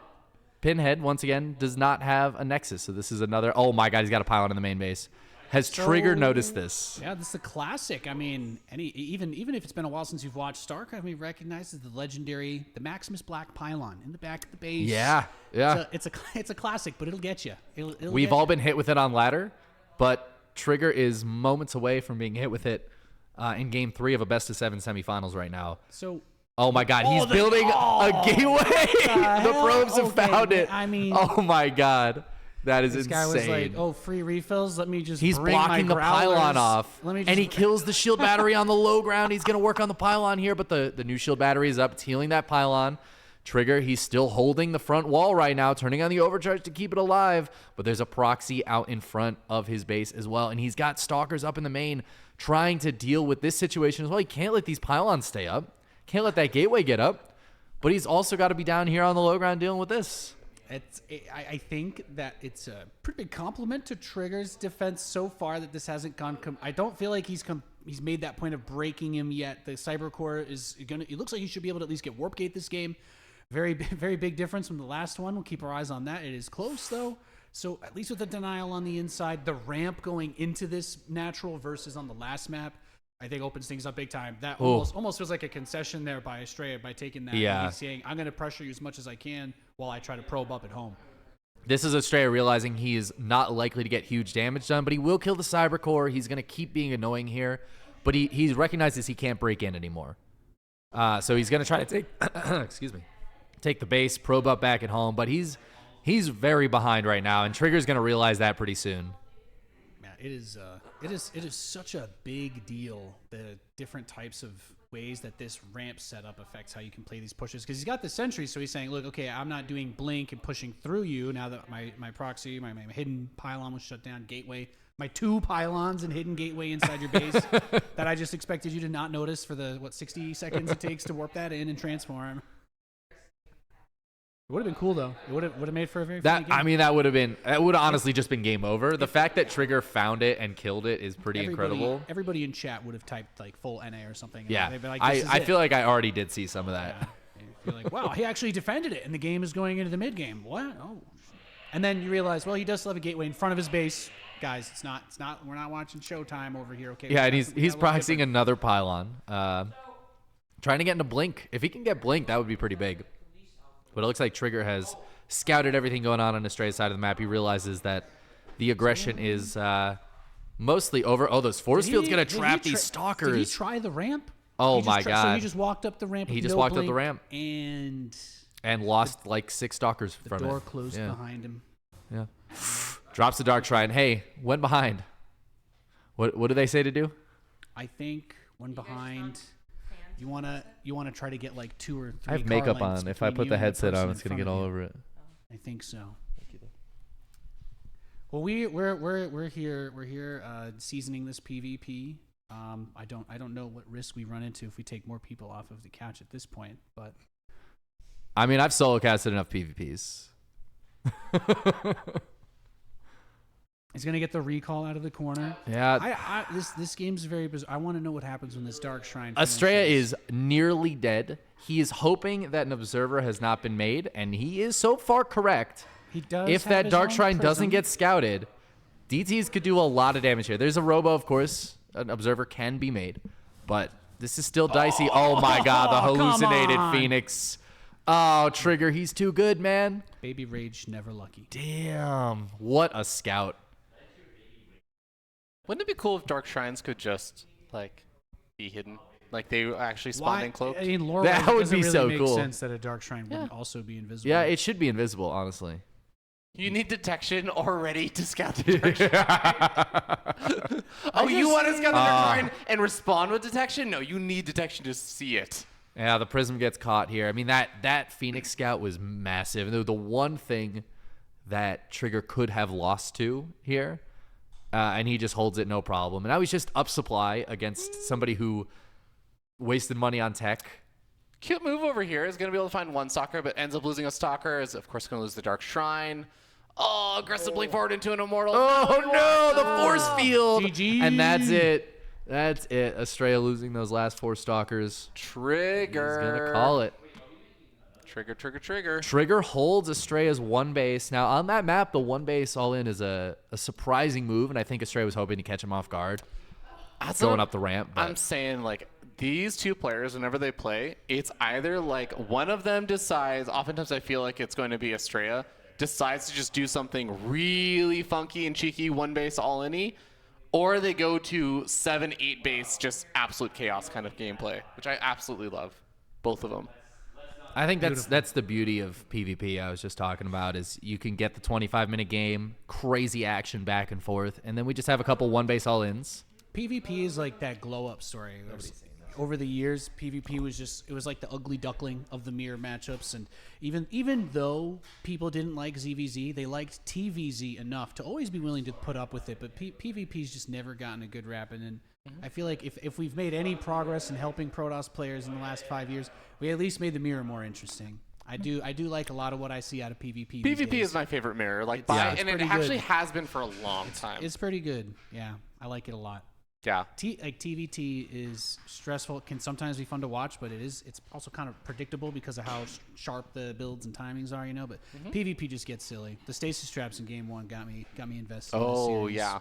Pinhead once again does not have a Nexus, so this is another. Oh my God, he's got a pylon in the main base. Has Trigger noticed this? Yeah, this is a classic. I mean, even if it's been a while since you've watched StarCraft, he recognizes the legendary, the Maximus Black pylon in the back of the base. Yeah. It's a classic, but it'll get you. It'll We've get all you. been hit with it on ladder, but Trigger is moments away from being hit with it in Game 3 of a best-of-7 semifinals right now. So Oh my God, he's building a gateway. The probes have found it. I mean, oh my God, that is this insane. guy was like, "Oh, free refills. Let me just." He's bring blocking my the pylon growlers. off, Let me just and he kills the shield battery on the low ground. He's gonna work on the pylon here, but the new shield battery is up. It's healing that pylon. Trigger, he's still holding the front wall right now, turning on the overcharge to keep it alive, but there's a proxy out in front of his base as well, and he's got stalkers up in the main trying to deal with this situation as well. He can't let these pylons stay up. Can't let that gateway get up, but he's also got to be down here on the low ground dealing with this. I think that it's a pretty big compliment to Trigger's defense so far that this hasn't gone. I don't feel like he's made that point of breaking him yet. The Cybercore is gonna. It looks like he should be able to at least get warp gate this game. Very big difference from the last one. We'll keep our eyes on that. It is close though. So at least with the denial on the inside, the ramp going into this natural versus on the last map, I think opens things up big time. That almost feels like a concession there by Astrea by taking that. Yeah. And he's saying, I'm going to pressure you as much as I can while I try to probe up at home. This is Astrea realizing he is not likely to get huge damage done, but he will kill the Cybercore. He's going to keep being annoying here, but he recognizes he can't break in anymore. So he's going to try to take, take the base, probe up back at home, but he's very behind right now, and Trigger's going to realize that pretty soon. It is such a big deal, the different types of ways that this ramp setup affects how you can play these pushes. Because he's got the sentry, so he's saying, look, okay, I'm not doing blink and pushing through you now that my proxy, my hidden pylon was shut down, gateway, my 2 pylons and hidden gateway inside your base that I just expected you to not notice for the, 60 seconds it takes to warp that in and transform. It would have been cool though. It would have made for a very funny game. I mean, that would have honestly just been game over. The fact that Trigger found it and killed it is pretty incredible. Everybody in chat would have typed like full NA or something. Yeah, they'd be like, I feel like I already did see some of that. Yeah. You're like, wow, he actually defended it, and the game is going into the mid game. What? Oh, and then you realize, well, he does still have a gateway in front of his base. Guys, it's not. We're not watching Showtime over here. Okay. Yeah, and he's proxying another pylon, trying to get into blink. If he can get blink, that would be pretty big. But it looks like Trigger has scouted everything going on Astrea's side of the map. He realizes that the aggression is mostly over. Oh, those force fields going to trap these stalkers. Did he try the ramp? Oh, my God. So he just walked up the ramp. He with just no walked up blink the ramp. And lost like 6 stalkers the from it. door closed behind him. Yeah. Drops the Dark Shrine. Hey, went behind. What do they say to do? I think when behind, you wanna try to get like 2 or 3. I have makeup car lengths on. If I between put you the and headset person on, in it's gonna front get of all you. over it. I think so. Well, we're here seasoning this PvP. I don't know what risk we run into if we take more people off of the couch at this point, but I mean, I've solo casted enough PvPs. he's gonna get the recall out of the corner. Yeah. This game's very bizarre. I want to know what happens when this Dark Shrine. Astrea finishes. is nearly dead. He is hoping that an observer has not been made, and he is so far correct. He does. If have that his Dark own Shrine prism. doesn't get scouted, DTs could do a lot of damage here. There's a robo, of course. An observer can be made, but this is still dicey. Oh my God, the come hallucinated on. Phoenix. Oh, Trigger, he's too good, man. Baby Rage never lucky. Damn, what a scout. Wouldn't it be cool if Dark Shrines could just like be hidden? Like they actually spawn in cloaked? I mean, lore That wise, would it doesn't be really so make cool. sense that a Dark Shrine wouldn't also be invisible. Yeah, it should be invisible, honestly. You need detection already to scout the Dark Shrine. Oh, you want to scout the Dark Shrine and respond with detection? No, you need detection to see it. Yeah, the prism gets caught here. I mean, that Phoenix scout was massive. And the one thing that Trigger could have lost to here, and he just holds it no problem. And now he's just up supply against somebody who wasted money on tech. Cute move over here is going to be able to find one stalker, but ends up losing a stalker. Is of course going to lose the Dark Shrine. Oh, aggressively forward into an immortal. Oh no, the force field. GG. And that's it. That's it. Astrea losing those last 4 stalkers. Trigger. He's gonna call it. Trigger. Trigger holds Astrea's 1 base. Now on that map, the 1 base all in is a surprising move, and I think Astrea was hoping to catch him off guard. Going up the ramp. But I'm saying like these 2 players, whenever they play, it's either like one of them decides. Oftentimes, I feel like it's going to be Astrea decides to just do something really funky and cheeky, 1 base all in-y, or they go to 7-8 base, just absolute chaos kind of gameplay, which I absolutely love. Both of them. I think that's the beauty of PvP I was just talking about is you can get the 25-minute game, crazy action back and forth, and then we just have a couple one-base all-ins. PvP is like that glow-up story. Over the years, PvP was it was like the ugly duckling of the mirror matchups, and even though people didn't like ZVZ, they liked TVZ enough to always be willing to put up with it, but PvP's just never gotten a good rap, and I feel like if we've made any progress in helping Protoss players in the last 5 years, we at least made the mirror more interesting. I do like a lot of what I see out of PvP. PvP is my favorite mirror, and it pretty actually good. has been for a long time. It's pretty good. Yeah, I like it a lot. Yeah. TVT is stressful. It can sometimes be fun to watch, but it's also kind of predictable because of how sharp the builds and timings are, But PvP just gets silly. The stasis traps in game 1 got me invested. In the series. Yeah.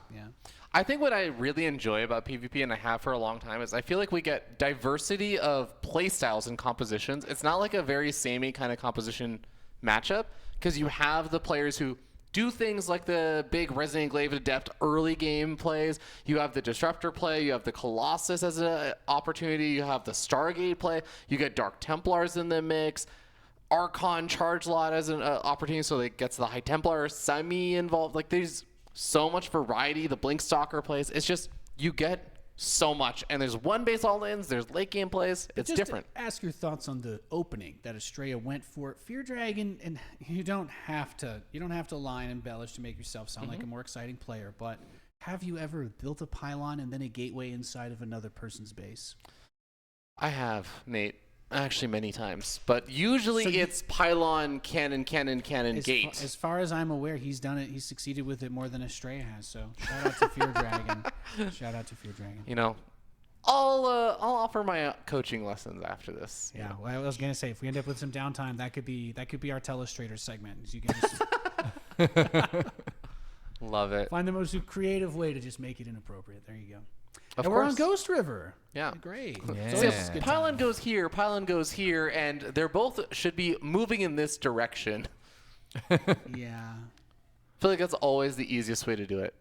I think what I really enjoy about PvP, and I have for a long time, is I feel like we get diversity of play styles and compositions. It's not like a very samey kind of composition matchup because you have the players who do things like the big Resident Glaive Adept early game plays. You have the Disruptor play. You have the Colossus as an opportunity. You have the Stargate play. You get Dark Templars in the mix. Archon Charge Lot as an opportunity, so it gets the High Templar semi-involved. Like, there's so much variety. The Blink Stalker plays. It's just, you get so much. And there's one base all-ins. There's late game plays. It's just different. Ask your thoughts on the opening that Astrea went for. Fear Dragon, and you don't have to lie and embellish to make yourself sound like a more exciting player, but have you ever built a pylon and then a gateway inside of another person's base? I have, Nate. Actually, many times. But usually it's pylon, cannon, gate. As far as I'm aware, he's done it. He's succeeded with it more than Astrea has. So shout out to Fear Dragon. Shout out to Fear Dragon. You know, I'll offer my coaching lessons after this. Yeah, well, I was gonna say if we end up with some downtime, that could be our Telestrator segment. So you can just Love it. find the most creative way to just make it inappropriate. There you go. Of And we're on course. Ghost River. Yeah. Great. Yeah. So So it's a good pylon time. goes here, pylon goes here, and they're both should be moving in this direction. Yeah. I feel like that's always the easiest way to do it.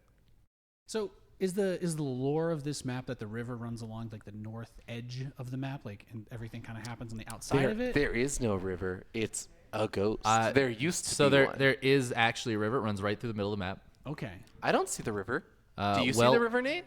So is the lore of this map that the river runs along like the north edge of the map, like, and everything kind of happens on the outside of it? There is no river. It's a ghost. There used to So be there one. there is actually a river. It runs right through the middle of the map. Okay. I don't see the river. Do you see well- the river, Nate?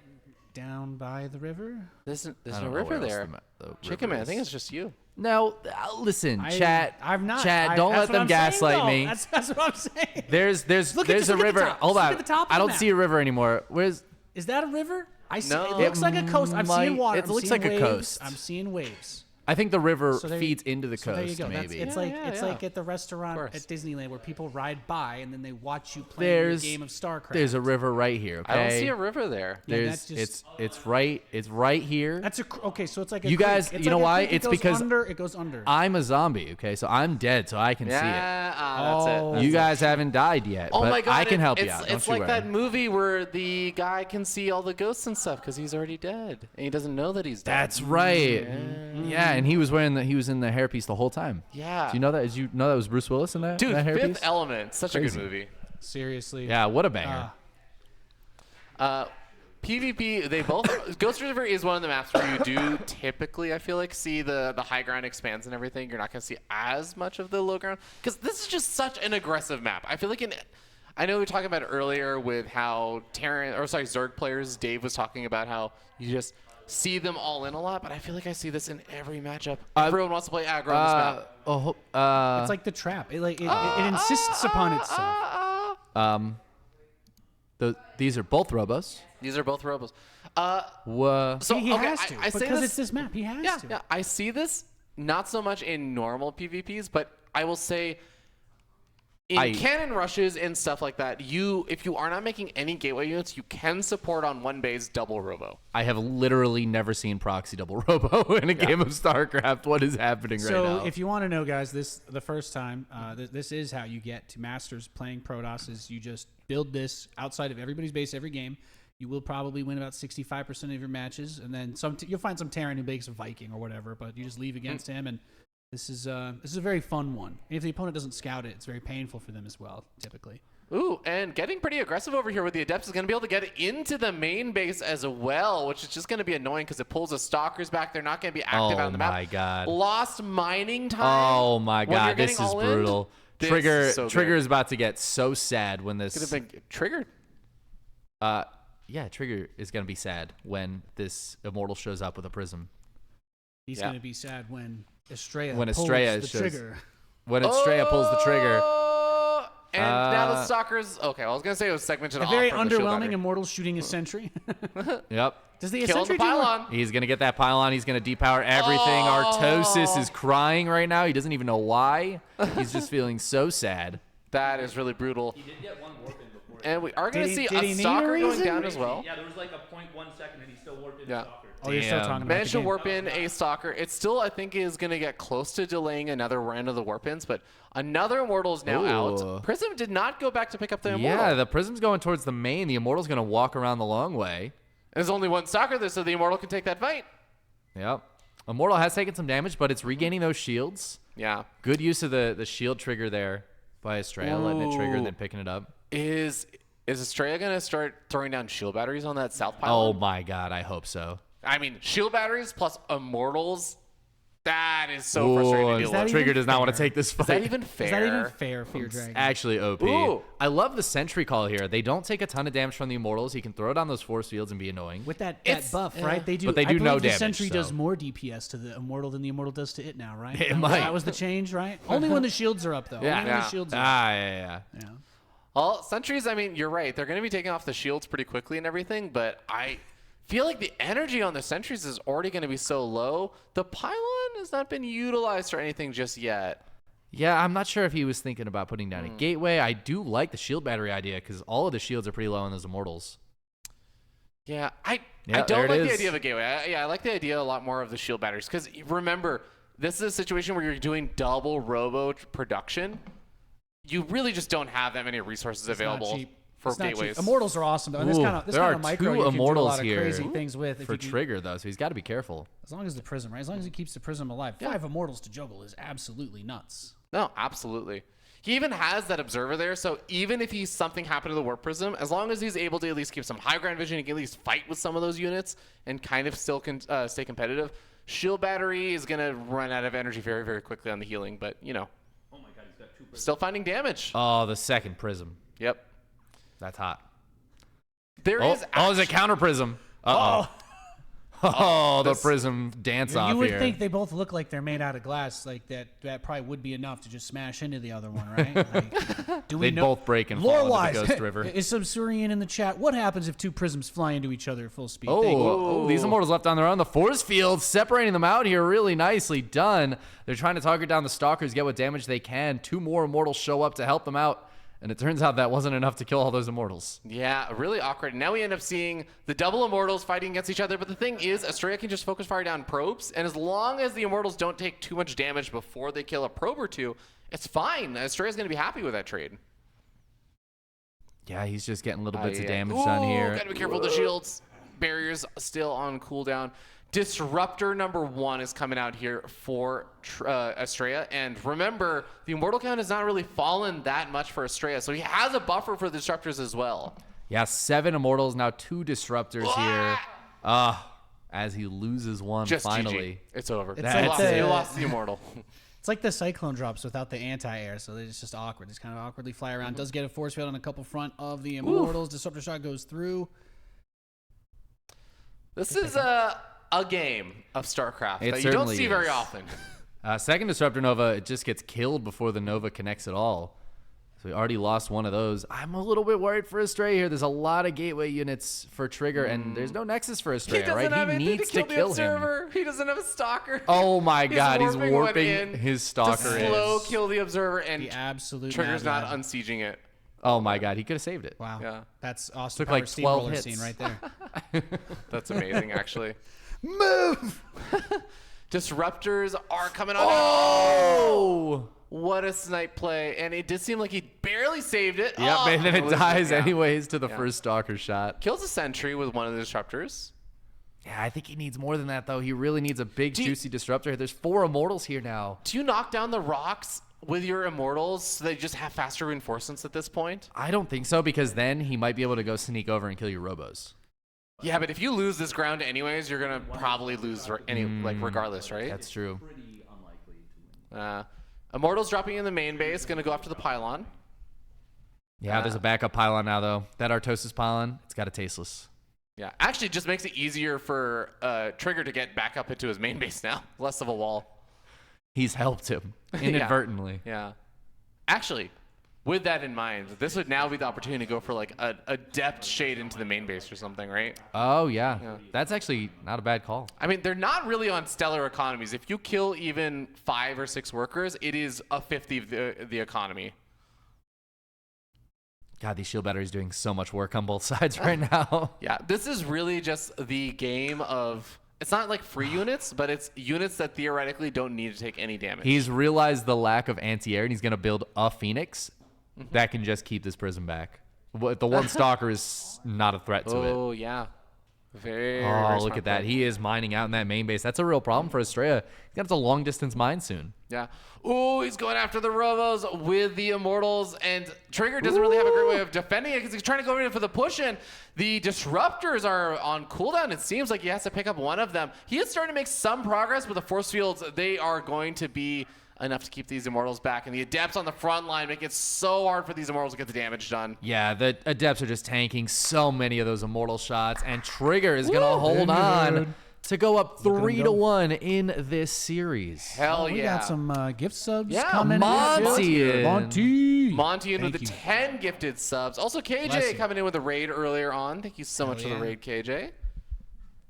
Down by the river. There's I no don't know river where else there. the Chicken river Man, I think is. it's just you. No, listen, I- chat. I've not. Chat, don't that's let what them I'm saying, gaslight though. me. That's what I'm saying. There's Look at- a just look at the river. top. Hold Just on. look at the top of I the don't map. see a river anymore. Where's Is that a river? I see. No. It looks like a coast. I'm seeing might- water. it I'm looks seeing like a waves. coast. I'm seeing waves. I think the river So there- feeds into the So coast. there you go. Maybe. It's Yeah. like at the restaurant course. at Disneyland where people ride by and then they watch you play There's a game of StarCraft. There's a river right here. Okay. I don't see a river there. Yeah, There's that's just- it's right here. That's okay. So it's like a You creek. guys- It's you know like a why? creek. It It's goes because under. It goes under. I'm a zombie. Okay, so I'm dead, so I can see it. Yeah, Oh. that's it. You guys haven't died yet, Oh but my god! I can help you it's, out. It's Don't you like worry. that movie where the guy can see all the ghosts and stuff because he's already dead and he doesn't know that he's dead. That's right. Yeah, and he was in the hairpiece the whole time. Yeah. Do you know that? Did you know that was Bruce Willis in that? Dude, that hairpiece? Fifth Element, such Crazy. a good movie. Seriously. Yeah, what a banger. PvP, they both. Ghost River is one of the maps where you do typically, I feel like, see the high ground expands and everything. You're not going to see as much of the low ground because this is just such an aggressive map. I feel like I know we were talking about it earlier with how Zerg players. Dave was talking about how you just see them all in a lot, but I feel like I see this in every matchup. Everyone wants to play aggro on this map. It's like the trap. It insists upon itself. These are both robos. These are both robos. So he okay, has to I say because this- it's this map. He has to. Yeah, I see this not so much in normal PvPs, but I will say in cannon rushes and stuff like that, if you are not making any gateway units, you can support on one base double robo. I have literally never seen proxy double robo in a game of StarCraft. What is happening right now? So if you want to know, guys, the first time, this is how you get to Masters playing Protoss. Is you just build this outside of everybody's base every game. You will probably win about 65% of your matches, and then you'll find some Terran who makes a Viking or whatever, but you just leave against him, and This is a very fun one. And if the opponent doesn't scout it, it's very painful for them as well, typically. Ooh, and getting pretty aggressive over here with the Adepts is going to be able to get into the main base as well, which is just going to be annoying because it pulls the Stalkers back. They're not going to be active out on the map. Oh, my God. Lost mining time. Oh, my when you're God. This getting is all in. brutal. This Trigger is so Trigger good. is about to get so sad when this... Could have been triggered. Yeah, Trigger is going to be sad when this Immortal shows up with a Prism. He's Yeah. going to be sad when Astrea When pulls Astrea the shows- trigger. When Astrea pulls the trigger... And now the Stalkers. Okay, I was going to say it was segmented A off very from the shield underwhelming battery. Immortal shooting a sentry. Yep. Does the Killing sentry the do more? pylon. He's going to get that pylon. He's going to depower everything. Oh. Artosis is crying right now. He doesn't even know why. He's just feeling so sad. That is really brutal. He did get one warp in before. And we are going to Did he- see did he a need a Stalker going reason? down as well. Yeah, there was like a 0.1 second and he still warped in Yeah. the Stalker. Oh, you're still Damn. talking about Managed the to game. warp in a Stalker. It still, I think, is going to get close to delaying another round of the warp ins, but another Immortal is now Ooh. out. Prism did not go back to pick up the Immortal. Yeah, the Prism's going towards the main. The Immortal's going to walk around the long way. There's only one Stalker there, so the Immortal can take that fight. Yep. Immortal has taken some damage, but it's regaining those shields. Yeah. Good use of the shield trigger there by Astrea, letting it trigger and then Ooh. picking it up. Is Astrea going to start throwing down shield batteries on that south Oh pylon? my God, I hope so. I mean, shield batteries plus Immortals. That is so frustrating to Ooh, deal that with. Trigger even does not want to fair? take this fight. Is that even fair? Is that even fair for your It's dragon? actually OP. Ooh. I love the sentry call here. They don't take a ton of damage from the Immortals. He can throw down those force fields and be annoying. With that It's- buff, right? They do. But they I do believe no the damage, Sentry does so. more DPS to the Immortal than the Immortal does to it now, right? It might. That was the change, right? Only when the shields are up, though. Yeah. Only when Yeah. the shields are up. Yeah. Yeah. Well, sentries, I mean, you're right. They're going to be taking off the shields pretty quickly and everything, but I feel like the energy on the sentries is already going to be so low. The pylon has not been utilized for anything just yet. Yeah, I'm not sure if he was thinking about putting down a gateway. I do like the shield battery idea because all of the shields are pretty low on those Immortals. Yeah, I Yeah, don't there it like the is. idea of a gateway. I like the idea a lot more of the shield batteries because remember, this is a situation where you're doing double robo production. You really just don't have that many resources It's not available cheap. for It's not cheap. gateways. Immortals are awesome, though. And this Ooh, kind of there are micro, two you can do a Immortals lot of here crazy things with. If For you can- Trigger, though, so he's got to be careful. as long as the prism, right? As long as he keeps the prism alive. 5 Immortals to juggle is absolutely nuts. No, absolutely. He even has that observer there, so even if he's something happened to the warp prism, as long as he's able to at least keep some high ground vision, he can at least fight with some of those units and kind of still stay competitive. Shield battery is gonna run out of energy very, very quickly on the healing, but you know, Oh my God, he's got two. still finding damage. Oh, the second Prism. Yep. That's hot. There is. It's a counter Prism. Uh-oh. Oh, the Prism dance off You would here. think they both look like they're made out of glass. Like that probably would be enough to just smash into the other one, right? Like, do we They'd know? both break and fall into the Lore-wise, Ghost River. is some Surian in the chat? What happens if 2 prisms fly into each other at full speed? Thank you. Oh, these Immortals left on their own. The force field separating them out here. Really nicely done. They're trying to target down the Stalkers, get what damage they can. 2 more Immortals show up to help them out. And it turns out that wasn't enough to kill all those Immortals. Yeah, really awkward. Now we end up seeing the double Immortals fighting against each other, but the thing is, Astrea can just focus fire down probes, and as long as the Immortals don't take too much damage before they kill a probe or two, it's fine. Astrea's going to be happy with that trade. Yeah, he's just getting little bits of Yeah. damage Ooh, done here. Gotta be careful with the shields. Barriers still on cooldown. Disruptor number 1 is coming out here for Astrea. And remember, the Immortal count has not really fallen that much for Astrea, so he has a buffer for the Disruptors as well. Yeah, 7 Immortals, now 2 Disruptors here. As he loses one Just finally. GG. It's over. It's like You the- lost the Immortal. It's like the Cyclone drops without the anti-air, so it's just awkward. Just kind of awkwardly fly around. Does get a force field on a couple front of the Immortals. Disruptor shot goes through. This is a game of StarCraft It that you don't certainly see very is. often. Second Disruptor Nova, it just gets killed before the Nova connects at all. So we already lost one of those. I'm a little bit worried for Astrea here. There's a lot of gateway units for Trigger, and there's no Nexus for He Astrea, doesn't right? have He anything needs to to kill the kill him. observer. He doesn't have a stalker. Oh my God, he's one warping in his to Stalker in. slow kill the observer, and The absolute Trigger's Mad not Lad. unsieging it. Oh my God, he could have saved it. Wow. Yeah. That's Austin Took like Powers 12 steamroller hits. scene right there. That's amazing, actually. Move! Disruptors are coming on. Oh! What a snipe play. And it did seem like he barely saved it. Yep, Oh, and then it was- dies yeah. anyways to the Yeah. first Stalker shot. Kills a sentry with one of the disruptors. Yeah, I think he needs more than that, though. He really needs a big, juicy disruptor here. There's 4 Immortals here now. Do you knock down the rocks with your Immortals so they just have faster reinforcements at this point? I don't think so, because then he might be able to go sneak over and kill your Robos. Yeah, but if you lose this ground anyways, you're going to probably lose regardless, right? That's true. Immortals dropping in the main base, going to go after the pylon. Yeah, there's a backup pylon now, though. That Artosis pylon, it's got a tasteless. Yeah, actually, it just makes it easier for Trigger to get back up into his main base now. Less of a wall. He's helped him inadvertently. Yeah. Actually, with that in mind, this would now be the opportunity to go for like a depth shade into the main base or something, right? Oh, yeah. That's actually not a bad call. I mean, they're not really on stellar economies. If you kill even 5 or 6 workers, it is a 50 of the economy. God, these shield batteries doing so much work on both sides right now. Yeah, this is really just the game of... It's not like free units, but it's units that theoretically don't need to take any damage. He's realized the lack of anti-air, and he's going to build a Phoenix that can just keep this prison back. The one Stalker is not a threat to it. Oh, yeah. Very Oh, look smart at that. play. He is mining out in that main base. That's a real problem for Astrea. He's going to have to long-distance mine soon. Yeah. Oh, he's going after the Robos with the Immortals, and Trigger doesn't really have a great way of defending it because he's trying to go in for the push in. The Disruptors are on cooldown. It seems like he has to pick up one of them. He is starting to make some progress, but the Force Fields, they are going to be enough to keep these Immortals back, and the Adepts on the front line make it so hard for these Immortals to get the damage done. Yeah, the Adepts are just tanking so many of those Immortal shots, and Trigger is going to hold on to go up 3-1 in this series. Hell We yeah. got some gift subs Yeah, coming Monty. Monty in with the Thank you. 10 gifted subs. Also, Bless KJ you. coming in with a raid earlier on. Thank you so much for the yeah. raid, KJ.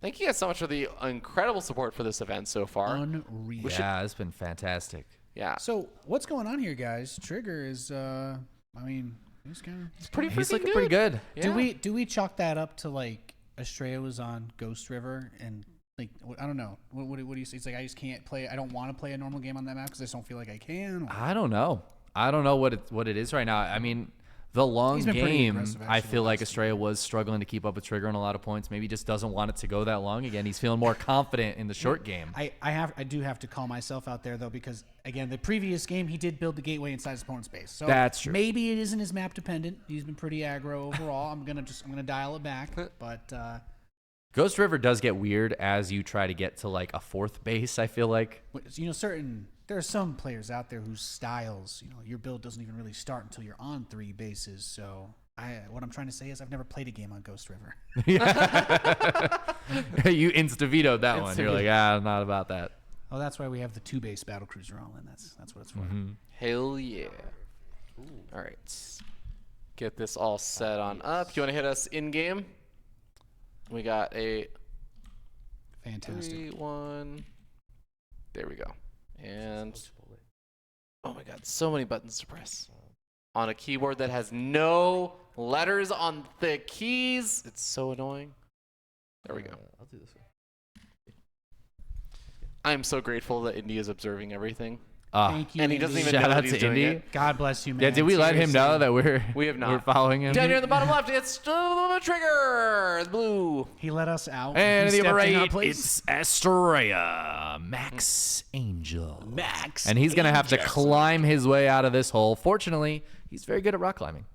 Thank you guys so much for the incredible support for this event so far. Unreal. Yeah, it's been fantastic. Yeah. So what's going on here, guys? Trigger is, I mean, he's kind It's pretty He's freaking looking pretty good. Yeah. Do we chalk that up to like Astrea was on Ghost River and like I don't know what do you say? It's like I just can't play. I don't want to play a normal game on that map because I just don't feel like I can. Or, I don't know. I don't know what it is right now. I mean, the long He's been pretty game, aggressive, I actually, feel the like last Astrea was struggling to keep up with Trigger on a lot of points. Maybe just doesn't want it to go that long again. He's feeling more confident in the short game. I do have to call myself out there though because again the previous game he did build the gateway inside his opponent's base. So That's true. Maybe it isn't his map dependent. He's been pretty aggro overall. I'm gonna dial it back, but. Ghost River does get weird as you try to get to like a 4th base, I feel like. You know, there are some players out there whose styles, you know, your build doesn't even really start until you're on 3 bases. So what I'm trying to say is I've never played a game on Ghost River. You insta-vetoed that one. You're like, not about that. Oh, that's why we have the 2-base battlecruiser all in. That's what it's for. Hell yeah. All right. Get this all set on up. You want to hit us in game? We got a Fantastic. 3-1. There we go. And oh my god, so many buttons to press on a keyboard that has no letters on the keys. It's so annoying. There we go. I'll do this one. I'm so grateful that Indy is observing everything. Thank you. And he doesn't Indy. even Shout know out that he's to doing Indy. it. God bless you, man. Yeah, did we let him know that We have not. we're following him? Down here in the bottom left, it's Trigger, the blue. He let us out. And He in the upper stepped in our right, place. it's Astrea, Max Angel. Max. And he's going to have to climb his way out of this hole. Fortunately, he's very good at rock climbing.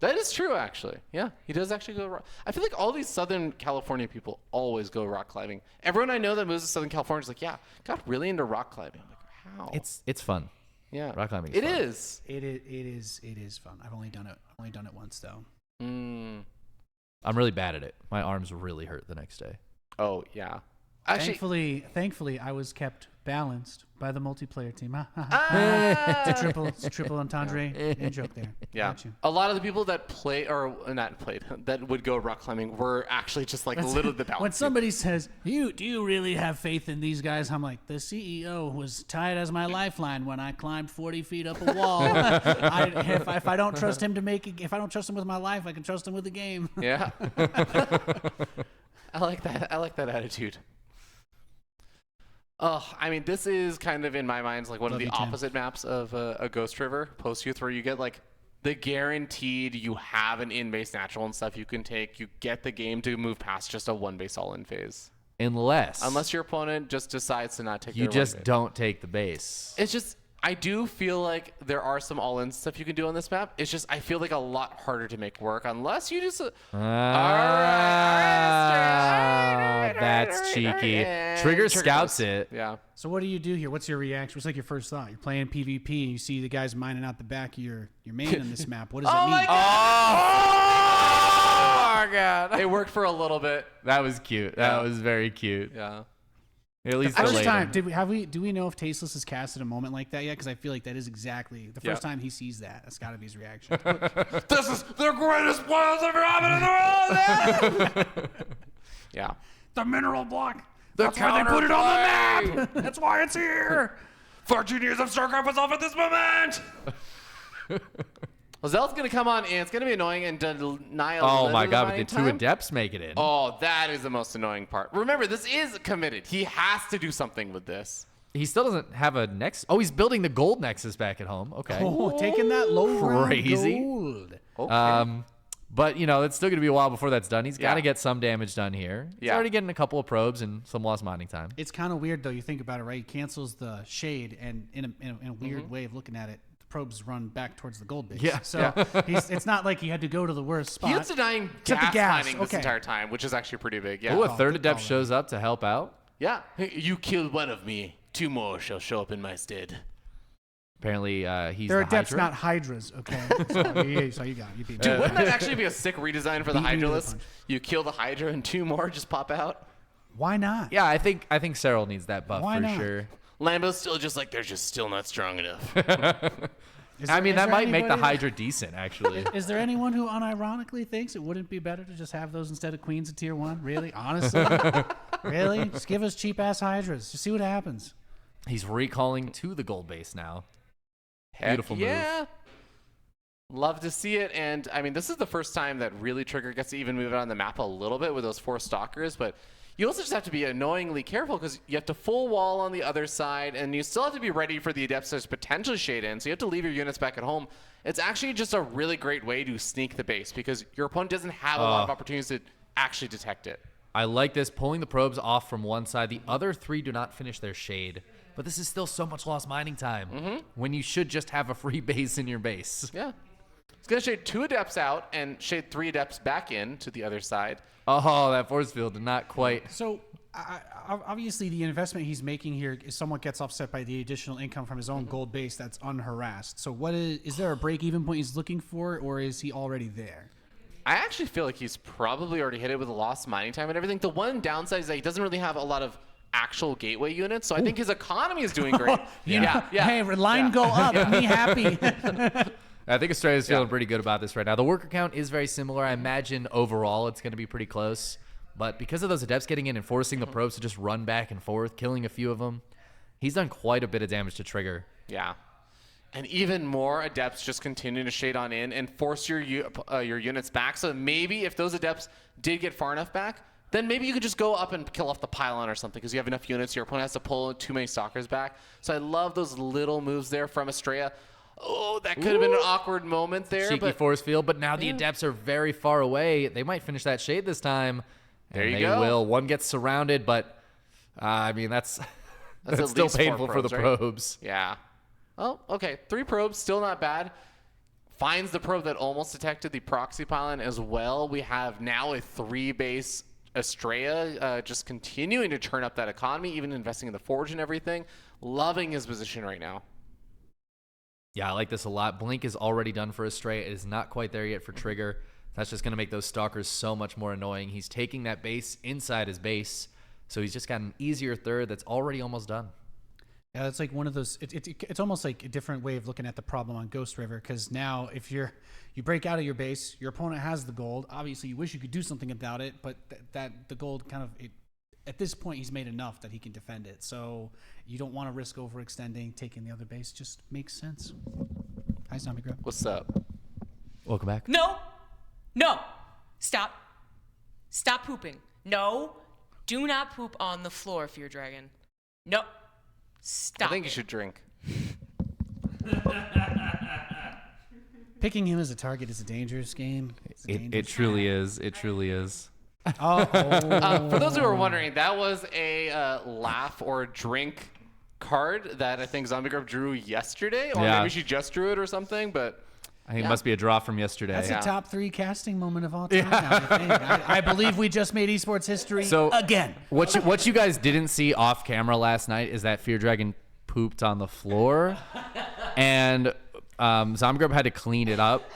That is true, actually. Yeah, he does actually go rock. I feel like all these Southern California people always go rock climbing. Everyone I know that moves to Southern California is like, yeah, got really into rock climbing. I'm like, how? It's fun. yeah, rock climbing is It fun. is. It is fun. I've only done it once though. Mm. I'm really bad at it. My arms really hurt the next day. Oh yeah. Actually, Thankfully, I was kept balanced by the multiplayer team. It's a triple entendre in joke there. yeah. Got you. A lot of the people that play or not played that would go rock climbing were actually just like literally the balance. When somebody says, do you really have faith in these guys? I'm like, the CEO was tied as my lifeline when I climbed 40 feet up a wall. If I don't trust him if I don't trust him with my life, I can trust him with the game. Yeah. I like that. I like that attitude. Oh, I mean, this is kind of in my mind like one Love of the you, Tim. opposite maps of a Ghost River post youth, where you get like the guaranteed you have an in-base natural and stuff you can take. You get the game to move past just a 1-base all-in phase. unless your opponent just decides to not take you their just one don't take the base. It's just, I do feel like there are some all-in stuff you can do on this map. It's just, I feel like a lot harder to make work unless you just. That's cheeky. And Trigger scouts goes. it. Yeah. So what do you do here? What's your reaction? What's like your first thought? You're playing PvP and you see the guys mining out the back of your main on this map. What does that mean? Oh my god! It worked for a little bit. That was cute. That was very cute. Yeah. At least First delayed time, him. do we know if Tasteless has casted a moment like that yet? Because I feel like that is exactly the first time he sees that. That's got to be his reaction. This is the greatest playoffs ever happened in the world. Yeah. The mineral block. That's why they put it on the map. That's why it's here. 14 years of StarCraft was off at this moment. Well, Zell's going to come on, and it's going to be annoying and deny a Oh little my bit god! of But the mining two time. adepts make it in. Oh, that is the most annoying part. Remember, this is committed. He has to do something with this. He still doesn't have a nex. Oh, he's building the gold nexus back at home. Okay. Oh, taking that low round Crazy. gold. Okay. But you know, it's still gonna be a while before that's done. He's got to Yeah. get some damage done here. He's Yeah. already getting a couple of probes and some lost mining time. It's kind of weird though. You think about it, right? He cancels the shade, and in a weird way of looking at it, the probes run back towards the gold base. Yeah. So it's not like he had to go to the worst spot. He was denying Except the gas, gas, mining this okay. entire time, which is actually pretty big. Yeah. Oh, a Oh, third good adept call, shows up to help out. Yeah. Hey, you killed one of me. 2 more shall show up in my stead. Apparently, he's They're the adepts, Hydra. not hydras. Okay. So you got it. You beat me. Dude, wouldn't that actually be a sick redesign for the Beat me to the Hydralist? punch. You kill the Hydra and 2 more just pop out? Why not? Yeah, I think Cyril needs that buff Why for not? sure. Lambo's still just like, they're just still not strong enough. I mean, that might make the anybody- Hydra decent, actually. Is there anyone who unironically thinks it wouldn't be better to just have those instead of queens in tier 1? Really? Honestly? Really? Just give us cheap ass hydras. Just see what happens. He's recalling to the gold base now. Heck Beautiful move. yeah. Love to see it. And I mean, this is the first time that really Trigger gets to even move it on the map a little bit with those 4 stalkers. But you also just have to be annoyingly careful because you have to full wall on the other side, and you still have to be ready for the adepts to potentially shade in. So you have to leave your units back at home. It's actually just a really great way to sneak the base because your opponent doesn't have a lot of opportunities to actually detect it. I like this, pulling the probes off from one side. The other 3 do not finish their shade. But this is still so much lost mining time when you should just have a free base in your base. Yeah. It's going to shade 2 adepts out and shade 3 adepts back in to the other side. Oh, that force field did not quite. So, obviously, the investment he's making here is somewhat gets offset by the additional income from his own gold base that's unharassed. So, what is there a break-even point he's looking for, or is he already there? I actually feel like he's probably already hit it with the lost mining time and everything. The one downside is that he doesn't really have a lot of actual gateway units, so I think his economy is doing great. Hey, line go up. Me happy. I think Astrea's feeling pretty good about this right now. The worker count is very similar. I imagine overall it's going to be pretty close. But because of those adepts getting in and forcing the probes to just run back and forth, killing a few of them, he's done quite a bit of damage to Trigger. Yeah. And even more adepts just continue to shade on in and force your units back. So maybe if those adepts did get far enough back, then maybe you could just go up and kill off the pylon or something because you have enough units. Your opponent has to pull too many stalkers back. So I love those little moves there from Astrea. Oh, that could have been an awkward moment there. Cheeky But force field, but now the adepts are very far away. They might finish that shade this time. There and you they go. will. One gets surrounded, but I mean, that's at still least 4 painful for the right? probes. Yeah. Oh, okay. 3 probes, still not bad. Finds the probe that almost detected the proxy pylon as well. We have now a 3-base Astrea just continuing to turn up that economy, even investing in the forge and everything. Loving his position right now. Yeah, I like this a lot. Blink is already done for Astrea. It is not quite there yet for Trigger. That's just going to make those stalkers so much more annoying. He's taking that base inside his base, so he's just got an easier third that's already almost done. Yeah, it's like one of those. It's almost like a different way of looking at the problem on Ghost River. Because now, if you break out of your base, your opponent has the gold. Obviously, you wish you could do something about it, but that the gold kind of at this point he's made enough that he can defend it. So you don't want to risk overextending, taking the other base. Just makes sense. Hi, ZombieGrub. What's up? Welcome back. No. No. Stop. Stop pooping. No. Do not poop on the floor, Fear Dragon. No. Stop. I think you should drink. Picking him as a target is a dangerous game. It's a It dangerous truly is. It truly is. For those who are wondering, that was a laugh or drink card that I think ZombieGrub drew yesterday, or Yeah. maybe she just drew it or something. But I think it must be a draw from yesterday. That's Yeah. a top 3 casting moment of all time. Now, I think. I believe we just made esports history again. What you guys didn't see off camera last night is that Fear Dragon pooped on the floor, and ZombieGrub had to clean it up,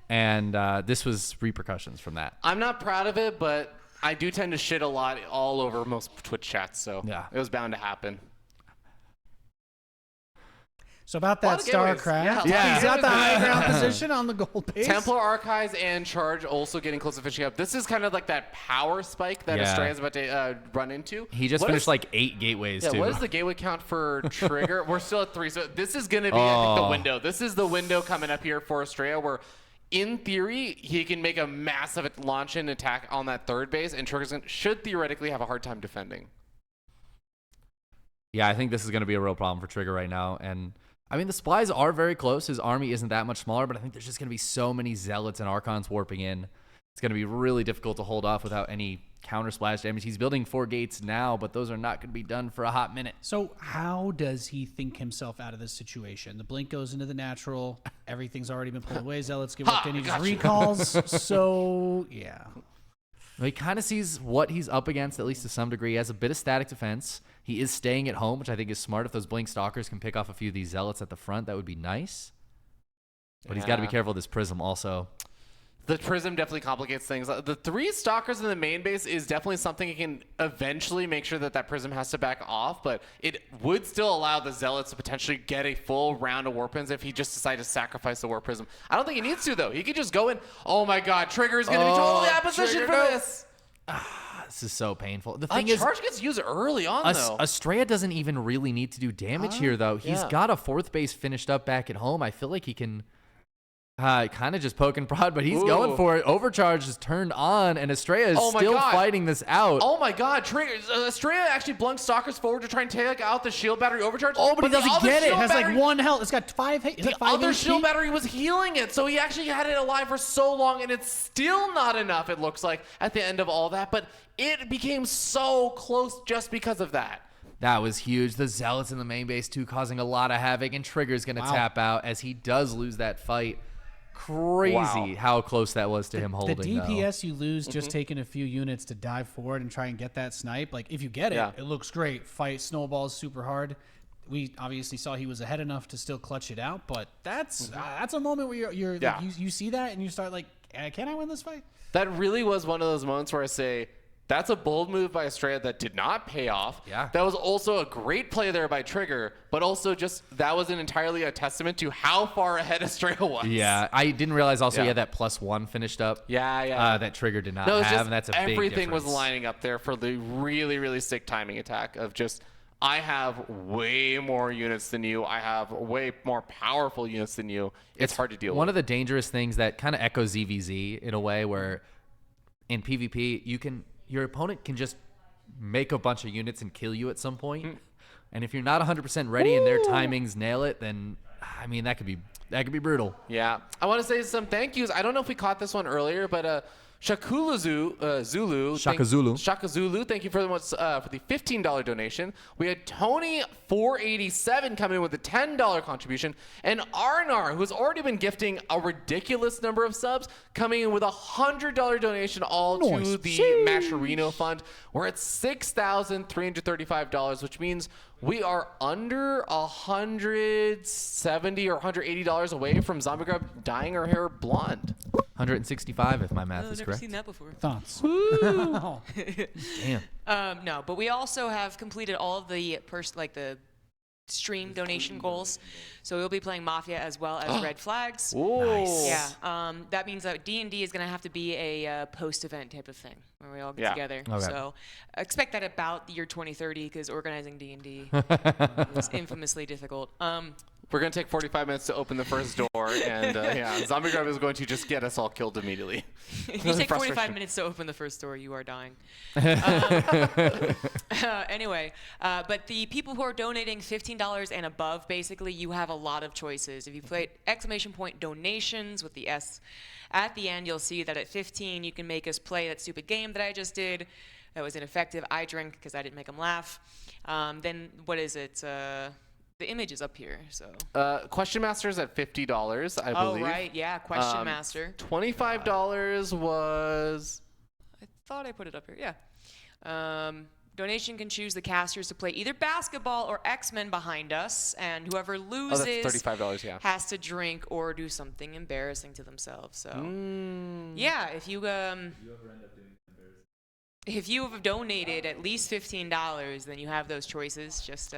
and this was repercussions from that. I'm not proud of it, but I do tend to shit a lot all over most Twitch chats, so Yeah. it was bound to happen. So about lot that of giveaways. StarCraft, Yeah. he's got the high ground position on the gold base. Templar Archives and Charge also getting close to finishing up. This is kind of like that power spike that Yeah. Astrea is about to run into. He just What finished is- like 8 gateways Yeah, too. what is the gateway count for Trigger? We're still at 3, so this is going to be, I think, the Oh. window. This is the window coming up here for Astrea where, in theory, he can make a massive launch and attack on that third base, and Trigger should theoretically have a hard time defending. Yeah, I think this is going to be a real problem for Trigger right now. And I mean, the supplies are very close. His army isn't that much smaller, but I think there's just going to be so many Zealots and Archons warping in. It's going to be really difficult to hold off without any counter splash damage. He's building 4 gates now, but those are not going to be done for a hot minute. So how does he think himself out of this situation? The blink goes into the natural. Everything's already been pulled away. Zealots get worked in. He just gotcha. recalls. So, yeah. Well, he kind of sees what he's up against, at least to some degree. He has a bit of static defense. He is staying at home, which I think is smart. If those Blink Stalkers can pick off a few of these Zealots at the front, that would be nice. But he's got to be Yeah. careful of this Prism also. The Prism definitely complicates things. The 3 Stalkers in the main base is definitely something he can eventually make sure that Prism has to back off, but it would still allow the Zealots to potentially get a full round of Warpins if he just decided to sacrifice the Warp Prism. I don't think he needs to, though. He could just go in. Oh my god, Trigger is going to be totally out of position for this. This is so painful. The thing Charge gets used early on, though. Astrea doesn't even really need to do damage here, though. He's Yeah. got a 4th base finished up back at home. I feel like he can kind of just poke and prod, but he's going Ooh. for it. Overcharge is turned on, and Astrea is Oh my still God. fighting this out. Oh my god, Trigger, Astrea actually blunks Stalkers forward to try and take out the shield battery overcharge. Oh, but he the doesn't other get it. It shield has battery- like 1 health. It's got 5 hit. Is The that 5 other HP? shield battery was healing it, so he actually had it alive for so long, and it's still not enough, it looks like, at the end of all that. But it became so close just because of that. That was huge. The Zealots in the main base, too, causing a lot of havoc, and Trigger's going to tap out as he does lose that fight. Crazy Wow. how close that was to him The holding, though. DPS you lose just taking a few units to dive forward and try and get that snipe. Like, if you get it, Yeah. it looks great. Fight snowballs super hard. We obviously saw he was ahead enough to still clutch it out, but that's a moment where you're Yeah. like, you see that and you start like, can I win this fight? That really was one of those moments where I say, that's a bold move by Astrea that did not pay off. Yeah. That was also a great play there by Trigger, but also just that was entirely a testament to how far ahead Astrea was. Yeah, I didn't realize also Yeah. he had that +1 finished up. Yeah. That Trigger did not No, it's have, just and that's a big everything was difference. lining up there for the really, really sick timing attack of just, I have way more units than you. I have way more powerful units than you. It's hard to deal One with. of the dangerous things that kind of echoes ZVZ in a way where in PvP, your opponent can just make a bunch of units and kill you at some point. And if you're not 100% ready and their timings nail it, then I mean that could be brutal. Yeah. I want to say some thank yous. I don't know if we caught this one earlier, but Shakula Zulu. Shaka Zulu. Shaka Zulu, thank you for the $15 donation. We had Tony 487 coming in with a $10 contribution, and Arnar, who's already been gifting a ridiculous number of subs, coming in with a $100 donation all to the Mascherino Fund. We're at $6,335, which means we are under $170 or $180 away from ZombieGrub dyeing her hair blonde. 165 if my math I've is never correct. seen that before. Thoughts? Damn. No, but we also have completed all of the the stream donation goals. So we'll be playing Mafia as well as Red Flags. Nice. Yeah, that means that D&D is going to have to be a post-event type of thing where we all get Yeah. together. Okay. So expect that about the year 2030 because organizing D&D is infamously difficult. We're going to take 45 minutes to open the first door, and ZombieGrub is going to just get us all killed immediately. If you take 45 minutes to open the first door, you are dying. Anyway, but the people who are donating $15 and above, basically, you have a lot of choices. If you play !donations with the S at the end, you'll see that at 15, you can make us play that stupid game that I just did. That was ineffective. I drink because I didn't make them laugh. Then what is it? The image is up here. So. Question Master's at $50, I believe. Oh right, yeah. Question Master. $25 was. I thought I put it up here. Yeah. Donation can choose the casters to play either basketball or X-Men behind us, and whoever loses $35, yeah. has to drink or do something embarrassing to themselves. So, yeah, if you have donated at least $15, then you have those choices. Just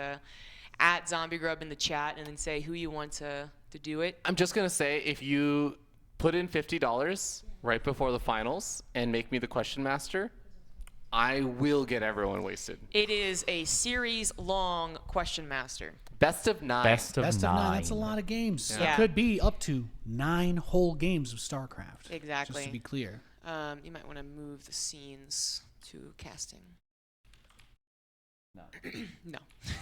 at ZombieGrub in the chat and then say who you want to do it. I'm just going to say, if you put in $50 right before the finals and make me the question master, I will get everyone wasted. It is a series-long question master. Best of 9. Best of 9. That's a lot of games. Yeah. It could be up to 9 whole games of StarCraft. Exactly. Just to be clear. You might want to move the scenes to casting. No.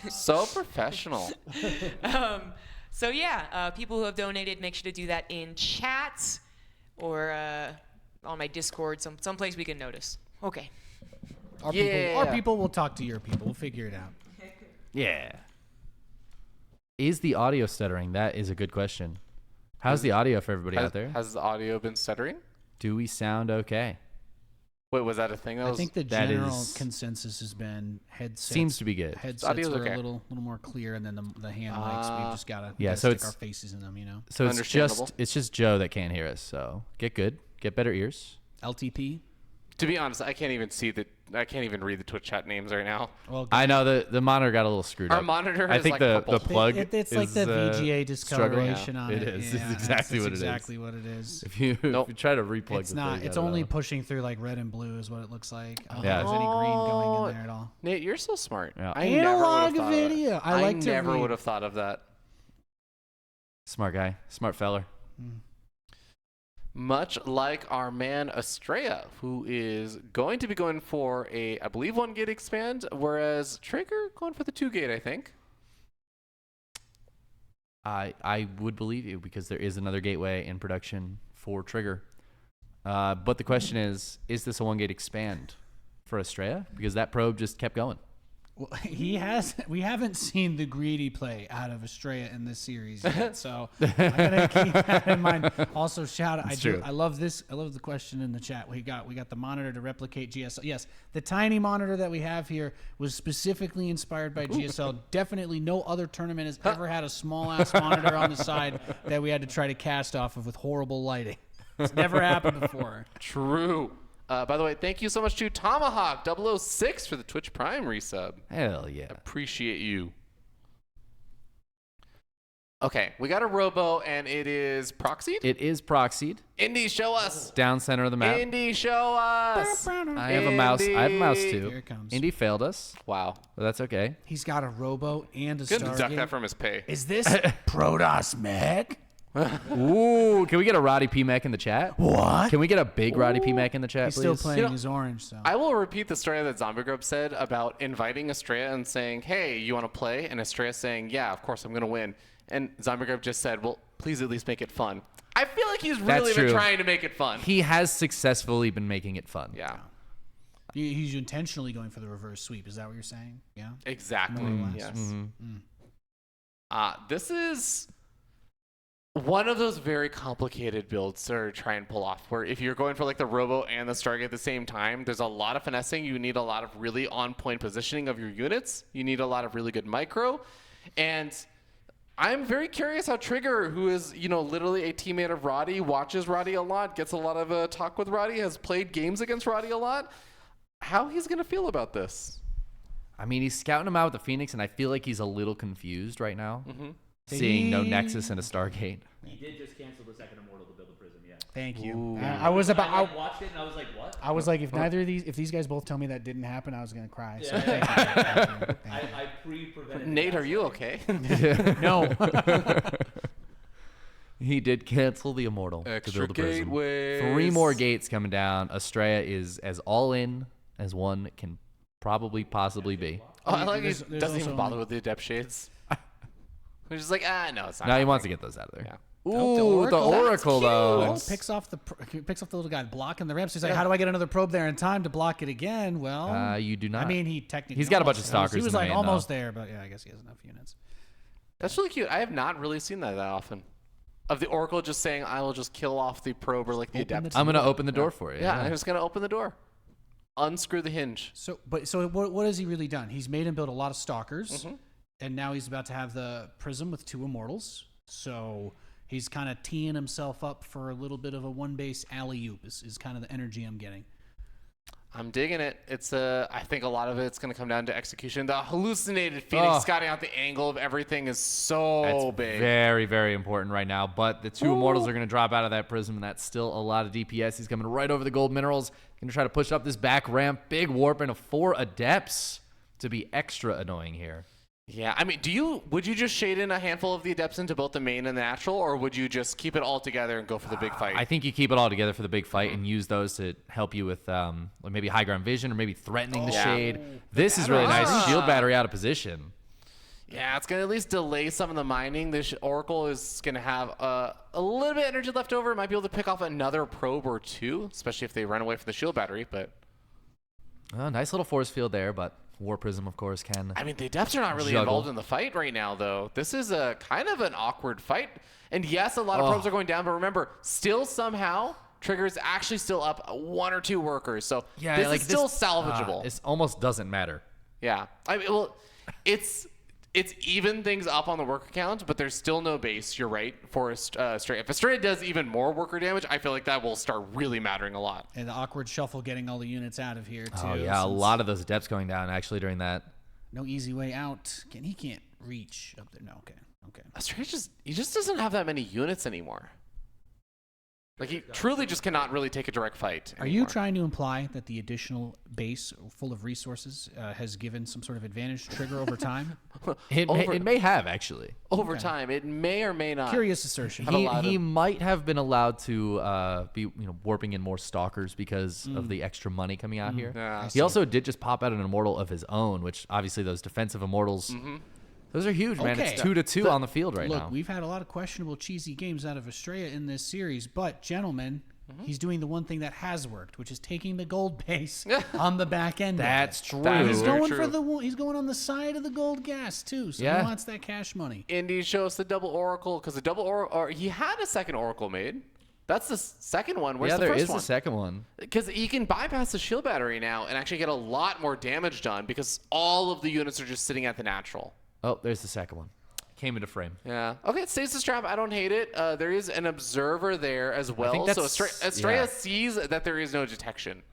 So professional. So yeah, people who have donated, make sure to do that in chat or on my Discord, someplace we can notice. Okay. Our people will talk to your people. We'll figure it out. Yeah. Is the audio stuttering? That is a good question. How's the audio for everybody out there? Has the audio been stuttering? Do we sound okay? Wait, was that a thing? I think the that general is- consensus has been headsets. Seems to be good. Headsets Audio's are okay. a little more clear, and then the hand mics, we've just gotta Yeah, gotta so stick it's- our faces in them, you know. So Understandable. it's just Joe that can't hear us. So get good, get better ears. LTP. To be honest, I can't even read the Twitch chat names right now. Well, I know the monitor got a little screwed Our up. monitor I has think like the purple. plug it's like is, the VGA struggling. discoloration on it. It is. Yeah, It's exactly what it is. exactly what it is. If you try to replug It's the not. thing, It's I don't only know. pushing through like red and blue is what it looks like. I don't Yeah. think there's any green going in there at all. Nate, you're so smart. Yeah. I never would Analog have thought of that. video. I like to never read. would have thought of that. Smart guy, smart feller. Much like our man Astrea, who is going to be going for a, I believe, 1 gate expand, whereas Trigger going for the 2 gate, I think. I would believe you because there is another gateway in production for Trigger. But the question is this a 1 gate expand for Astrea? Because that probe just kept going. Well, we haven't seen the greedy play out of Astrea in this series yet, so I'm gonna keep that in mind. Also, shout out! true. I love this. I love the question in the chat. We got the monitor to replicate GSL. Yes, the tiny monitor that we have here was specifically inspired by GSL. Definitely, no other tournament has ever had a small ass monitor on the side that we had to try to cast off of with horrible lighting. It's never happened before. True. By the way, thank you so much to Tomahawk 006 for the Twitch Prime resub. Hell yeah. Appreciate you. Okay, we got a robo, and it is proxied. It is proxied. Indy, show us. Down center of the map. Indy, show us. I have a mouse. I have a mouse too. Here it comes. Indy failed us, Wow. but that's okay. He's got a robo and a Good to deduct Stargate. that from his pay. Is this Protoss mech? Ooh, can we get a Roddy P Mac in the chat? What? Can we get a big Roddy P Mac in the chat, He's please? still playing You know, his orange, so. I will repeat the story that ZombieGrub said about inviting Astrea and saying, hey, you want to play? And Astrea saying, yeah, of course, I'm going to win. And ZombieGrub just said, well, please at least make it fun. I feel like he's really That's been true. trying to make it fun. He has successfully been making it fun. Yeah, He's intentionally going for the reverse sweep. Is that what you're saying? Yeah. exactly. More or less. Yes. Mm-hmm. This is one of those very complicated builds to try and pull off, where if you're going for like the Robo and the Stargate at the same time, there's a lot of finessing. You need a lot of really on-point positioning of your units. You need a lot of really good micro. And I'm very curious how Trigger, who is, literally a teammate of Roddy, watches Roddy a lot, gets a lot of talk with Roddy, has played games against Roddy a lot, how he's going to feel about this. I mean, he's scouting him out with the Phoenix, and I feel like he's a little confused right now. Seeing no Nexus and a Stargate. He did just cancel the second Immortal to build a Prism, yeah. Thank you. Ooh. I was about. I watched it and I was like, what? I was like, if these guys both tell me that didn't happen, I was gonna cry. So thank you. Thank you. I pre-prevented. Nate, are you okay? No. He did cancel the Immortal to Extra build a prison. gateways. 3 more gates coming down. Astrea is as all in as one can possibly be. Oh, I like he There's doesn't even also bother with the adept shades. He's just like, no, it's not. Now he wants to happening. get those out of there. Yeah. Ooh, the Oracle though. Oh, picks off the little guy blocking the ramp. So he's like, how do I get another probe there in time to block it again? Well, You do not. I mean, he technically. He's got a bunch of almost- stalkers He in was the like main, almost though. there, but yeah, I guess he has enough units. That's really cute. I have not really seen that often. Of the Oracle just saying, I will just kill off the probe or like the Open adept. the I'm gonna open the door for you. Yeah, I'm just gonna open the door, unscrew the hinge. So what has he really done? He's made him build a lot of stalkers, and now he's about to have the prism with 2 immortals. So he's kind of teeing himself up for a little bit of a 1-base alley-oop is kind of the energy I'm getting. I'm digging it. It's I think a lot of it's gonna come down to execution. The hallucinated Phoenix scouting out the angle of everything is so That's big. very, very important right now. But the 2 Immortals are going to drop out of that prism, and that's still a lot of DPS. He's coming right over the gold minerals. Going to try to push up this back ramp. Big warp into 4 Adepts to be extra annoying here. Yeah, I mean, would you just shade in a handful of the adepts into both the main and the natural, or would you just keep it all together and go for the big fight? I think you keep it all together for the big fight and use those to help you with maybe high ground vision or maybe threatening the Yeah. shade. This is really nice. Shield battery out of position. Yeah, it's gonna at least delay some of the mining. This Oracle is gonna have a little bit of energy left over. Might be able to pick off another probe or 2, especially if they run away from the shield battery. But Nice little force field there, but War Prism, of course, can. I mean, the adepts are not really Juggle. involved in the fight right now, though. This is a kind of an awkward fight. And yes, a lot of probes are going down, but remember, still somehow Trigger's actually still up 1 or 2 workers. So Yeah, this like is still this- salvageable. This almost doesn't matter. Yeah, I mean, well, it's even things up on the worker count, but there's still no base. You're right for Astrea. If Astrea does even more worker damage, I feel like that will start really mattering a lot. And the awkward shuffle getting all the units out of here too. Oh yeah, a since lot of those Adepts going down actually during that. No easy way out. He can't reach up there. No, okay. Astrea just doesn't have that many units anymore. Like he truly just cannot really take a direct fight. Are you trying to imply that the additional base full of resources has given some sort of advantage to Trigger over time? It may have actually. over time? It may or may not. Curious assertion. He might have been allowed to be warping in more stalkers because of the extra money coming out here. Yeah. He also did just pop out an immortal of his own, which obviously those defensive immortals, those are huge, man. Okay. It's 2-2 on the field right Look, now. we've had a lot of questionable, cheesy games out of Astrea in this series, but gentlemen, he's doing the one thing that has worked, which is taking the gold base on the back end. That's true. That is He's very going true. for he's going on the side of the gold gas too. So Yeah. he wants that cash money. Indy shows the double oracle because the double oracle, he had a second oracle made. That's the second one. Where's Yeah, the there first is one? a second one. Because he can bypass the shield battery now and actually get a lot more damage done because all of the units are just sitting at the natural. Oh, there's the second one. Came into frame. Yeah. Okay, stasis trap. I don't hate it. There is an observer there as well. think So that's- Astrea yeah. sees that there is no detection.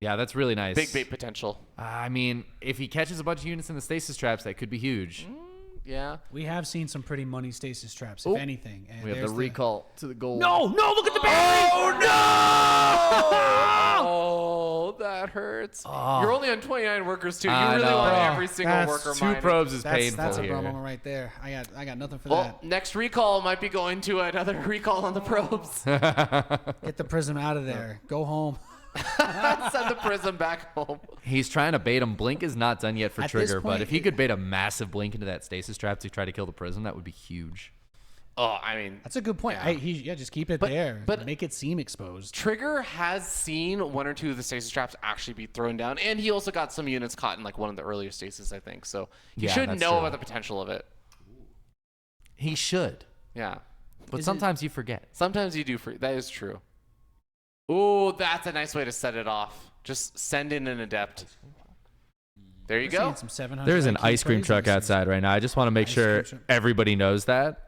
Yeah, that's really nice. Big bait potential. I mean, if he catches a bunch of units in the stasis traps, that could be huge. Yeah. We have seen some pretty money stasis traps, if anything. And We have there's the recall to the goal. No, look at the battery! Oh, that hurts. Oh. You're only on 29 workers too. You I really know. want Oh, every single that's worker Two mining. probes is painful That's a here. problem right there. I got nothing for Well, that. next recall might be going to another recall on the probes. Get the prism out of there. Go home. Send the prism back home. He's trying to bait him. Blink is not done yet for At this Trigger, but point, if he could bait a massive Blink into that stasis trap to try to kill the prism, that would be huge. Oh, I mean, That's a good point. Just keep it there. but- Make it seem exposed. Trigger has seen 1 or 2 of the stasis traps actually be thrown down, and he also got some units caught in like one of the earlier stasis, I think. So he Yeah, should that's know true. about the potential of it. He should, Yeah. but sometimes you forget. Sometimes you do. That is true. Ooh, that's a nice way to set it off. Just send in an adept. There you We're go. seeing some 700 There's an IQ ice cream plays truck in this outside right now. I just want to make sure cream truck. everybody knows that.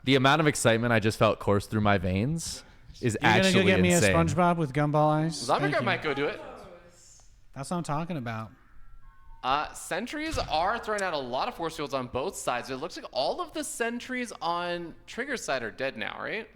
The amount of excitement I just felt course through my veins is You're actually gonna go get me insane. a SpongeBob with gumball eyes? Thank ZombieGrub you. might go do it. That's what I'm talking about. Sentries are throwing out a lot of force fields on both sides. It looks like all of the sentries on Trigger's side are dead now, right?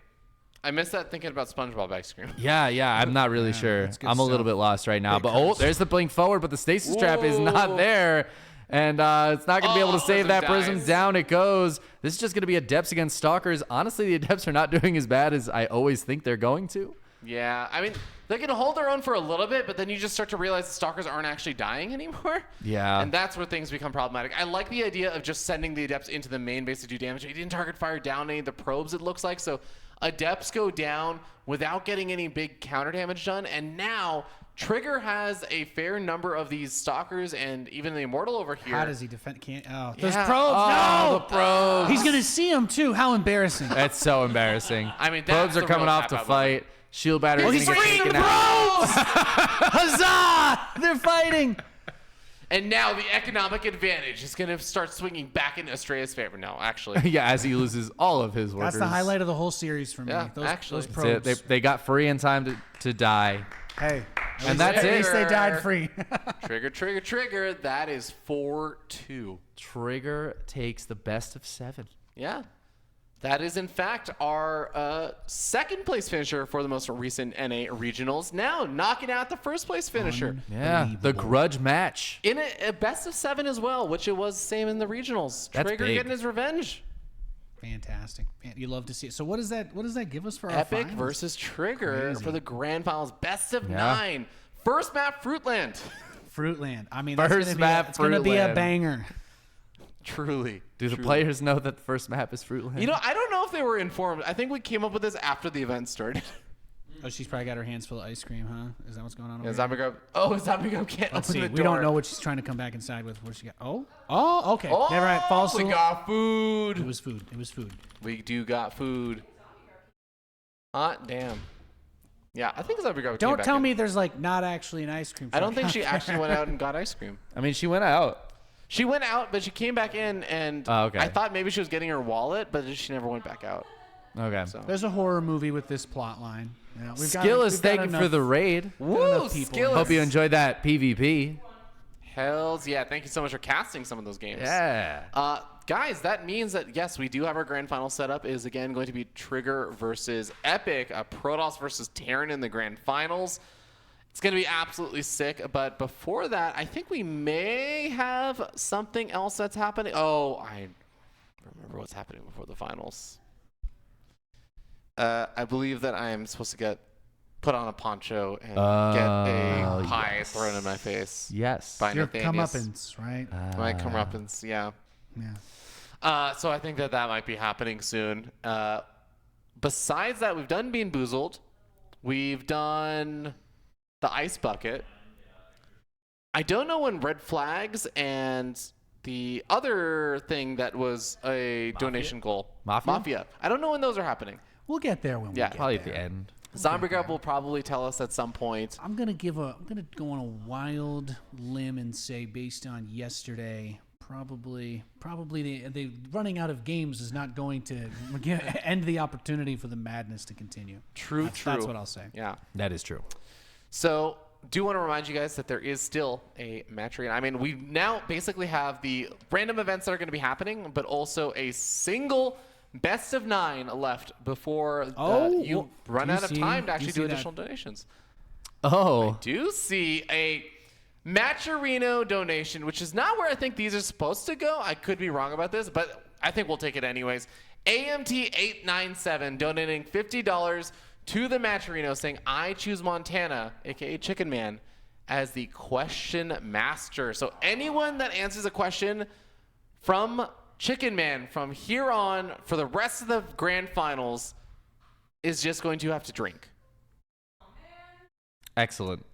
I missed that thinking about SpongeBob ice cream. Yeah, I'm not really sure. that's good I'm a little stuff. bit lost right now. Big But curse. there's the blink forward, but the stasis trap is not there. And it's not going to be able to save Prism that Prism. dies. Down it goes. This is just going to be Adepts against Stalkers. Honestly, the Adepts are not doing as bad as I always think they're going to. Yeah, I mean, they can hold their own for a little bit, but then you just start to realize the Stalkers aren't actually dying anymore. Yeah. And that's where things become problematic. I like the idea of just sending the Adepts into the main base to do damage. He didn't target fire down any of the probes, it looks like. So Adepts go down without getting any big counter damage done. And now Trigger has a fair number of these Stalkers and even the Immortal over here. How does he defend? Can't. Oh, those Yeah. probes. Oh, no, the probes. He's gonna see him too. How embarrassing. That's so embarrassing. I mean, probes that's are the coming real off to tap-out fight. Shield batteries he's going to get freeing taken the out. Huzzah! They're fighting. And now the economic advantage is going to start swinging back in Astrea's favor. No, actually. Yeah, as he loses all of his workers. That's the highlight of the whole series for me. Yeah, those, actually. those That's it. probes. They got free in time to die. Hey, And that's at it. least they died free. Trigger. That is 4-2. Trigger takes the best of 7. Yeah. That is, in fact, our second place finisher for the most recent NA regionals. Now knocking out the first place finisher. Yeah, the grudge match. In a best of 7 as well, which it was same in the regionals. That's Trigger big. getting his revenge. Fantastic. You love to see it. So what does that give us for our Epic finals? versus Trigger Crazy. for the grand finals. Best of Yeah. 9. First map, Fruitland. Fruitland. I mean, First map, it's gonna be a Fruitland. banger. Truly. Do the players know that the first map is Fruitland? You know, I don't know if they were informed. I think we came up with this after the event started. Oh, she's probably got her hands full of ice cream, huh? Is that what's going on over Yeah, here? ZombieGrub. Oh, ZombieGrub can't Let's open see. the We don't door. know what she's trying to come back inside with. What she got? Okay. Oh, Never mind. False. we got food. It was food. It was food. We do got food. Hot damn. Yeah, I think ZombieGrub came Don't back tell in. me there's like not actually an ice cream. I don't truck think she out actually there. went out and got ice cream. I mean, she went out. She went out, but she came back in, and Oh, okay. I thought maybe she was getting her wallet, but she never went back out. Okay. So. There's a horror movie with this plot line. You know, Skillless, thank you for the raid. Woo, people. Skillless. Hope you enjoyed that PvP. Hells yeah. Thank you so much for casting some of those games. Yeah. Guys, that means that, yes, we do have our grand final setup. It is, again, going to be Trigger versus Epic, Protoss versus Terran in the grand finals. It's going to be absolutely sick. But before that, I think we may have something else that's happening. Oh, I remember what's happening before the finals. I believe that I am supposed to get put on a poncho and get a pie thrown in my face. Yes. By Your Nathanius. comeuppance, right? My comeuppance, yeah. Yeah. So I think that might be happening soon. Besides that, we've done Bean Boozled. We've done the Ice Bucket. I don't know when Red Flags and the other thing that was a donation goal. Mafia? I don't know when those are happening. We'll get there when we Yeah. get Probably there. at the end. ZombieGrub will probably tell us at some point. I'm gonna go on a wild limb and say, based on yesterday, probably they running out of games is not going to end the opportunity for the madness to continue. True. That's what I'll say. Yeah. That is true. So, do want to remind you guys that there is still a match arena. I mean, we now basically have the random events that are going to be happening, but also a single best of 9 left before you well, run do you out of see- time to do you actually see do that? additional donations. Oh. Do see a Matcherino donation, which is not where I think these are supposed to go. I could be wrong about this, but I think we'll take it anyways. AMT897 donating $50 to the Matcherino, saying, I choose Montana, aka Chicken Man, as the question master. So anyone that answers a question from Chicken Man from here on for the rest of the grand finals is just going to have to drink. Excellent.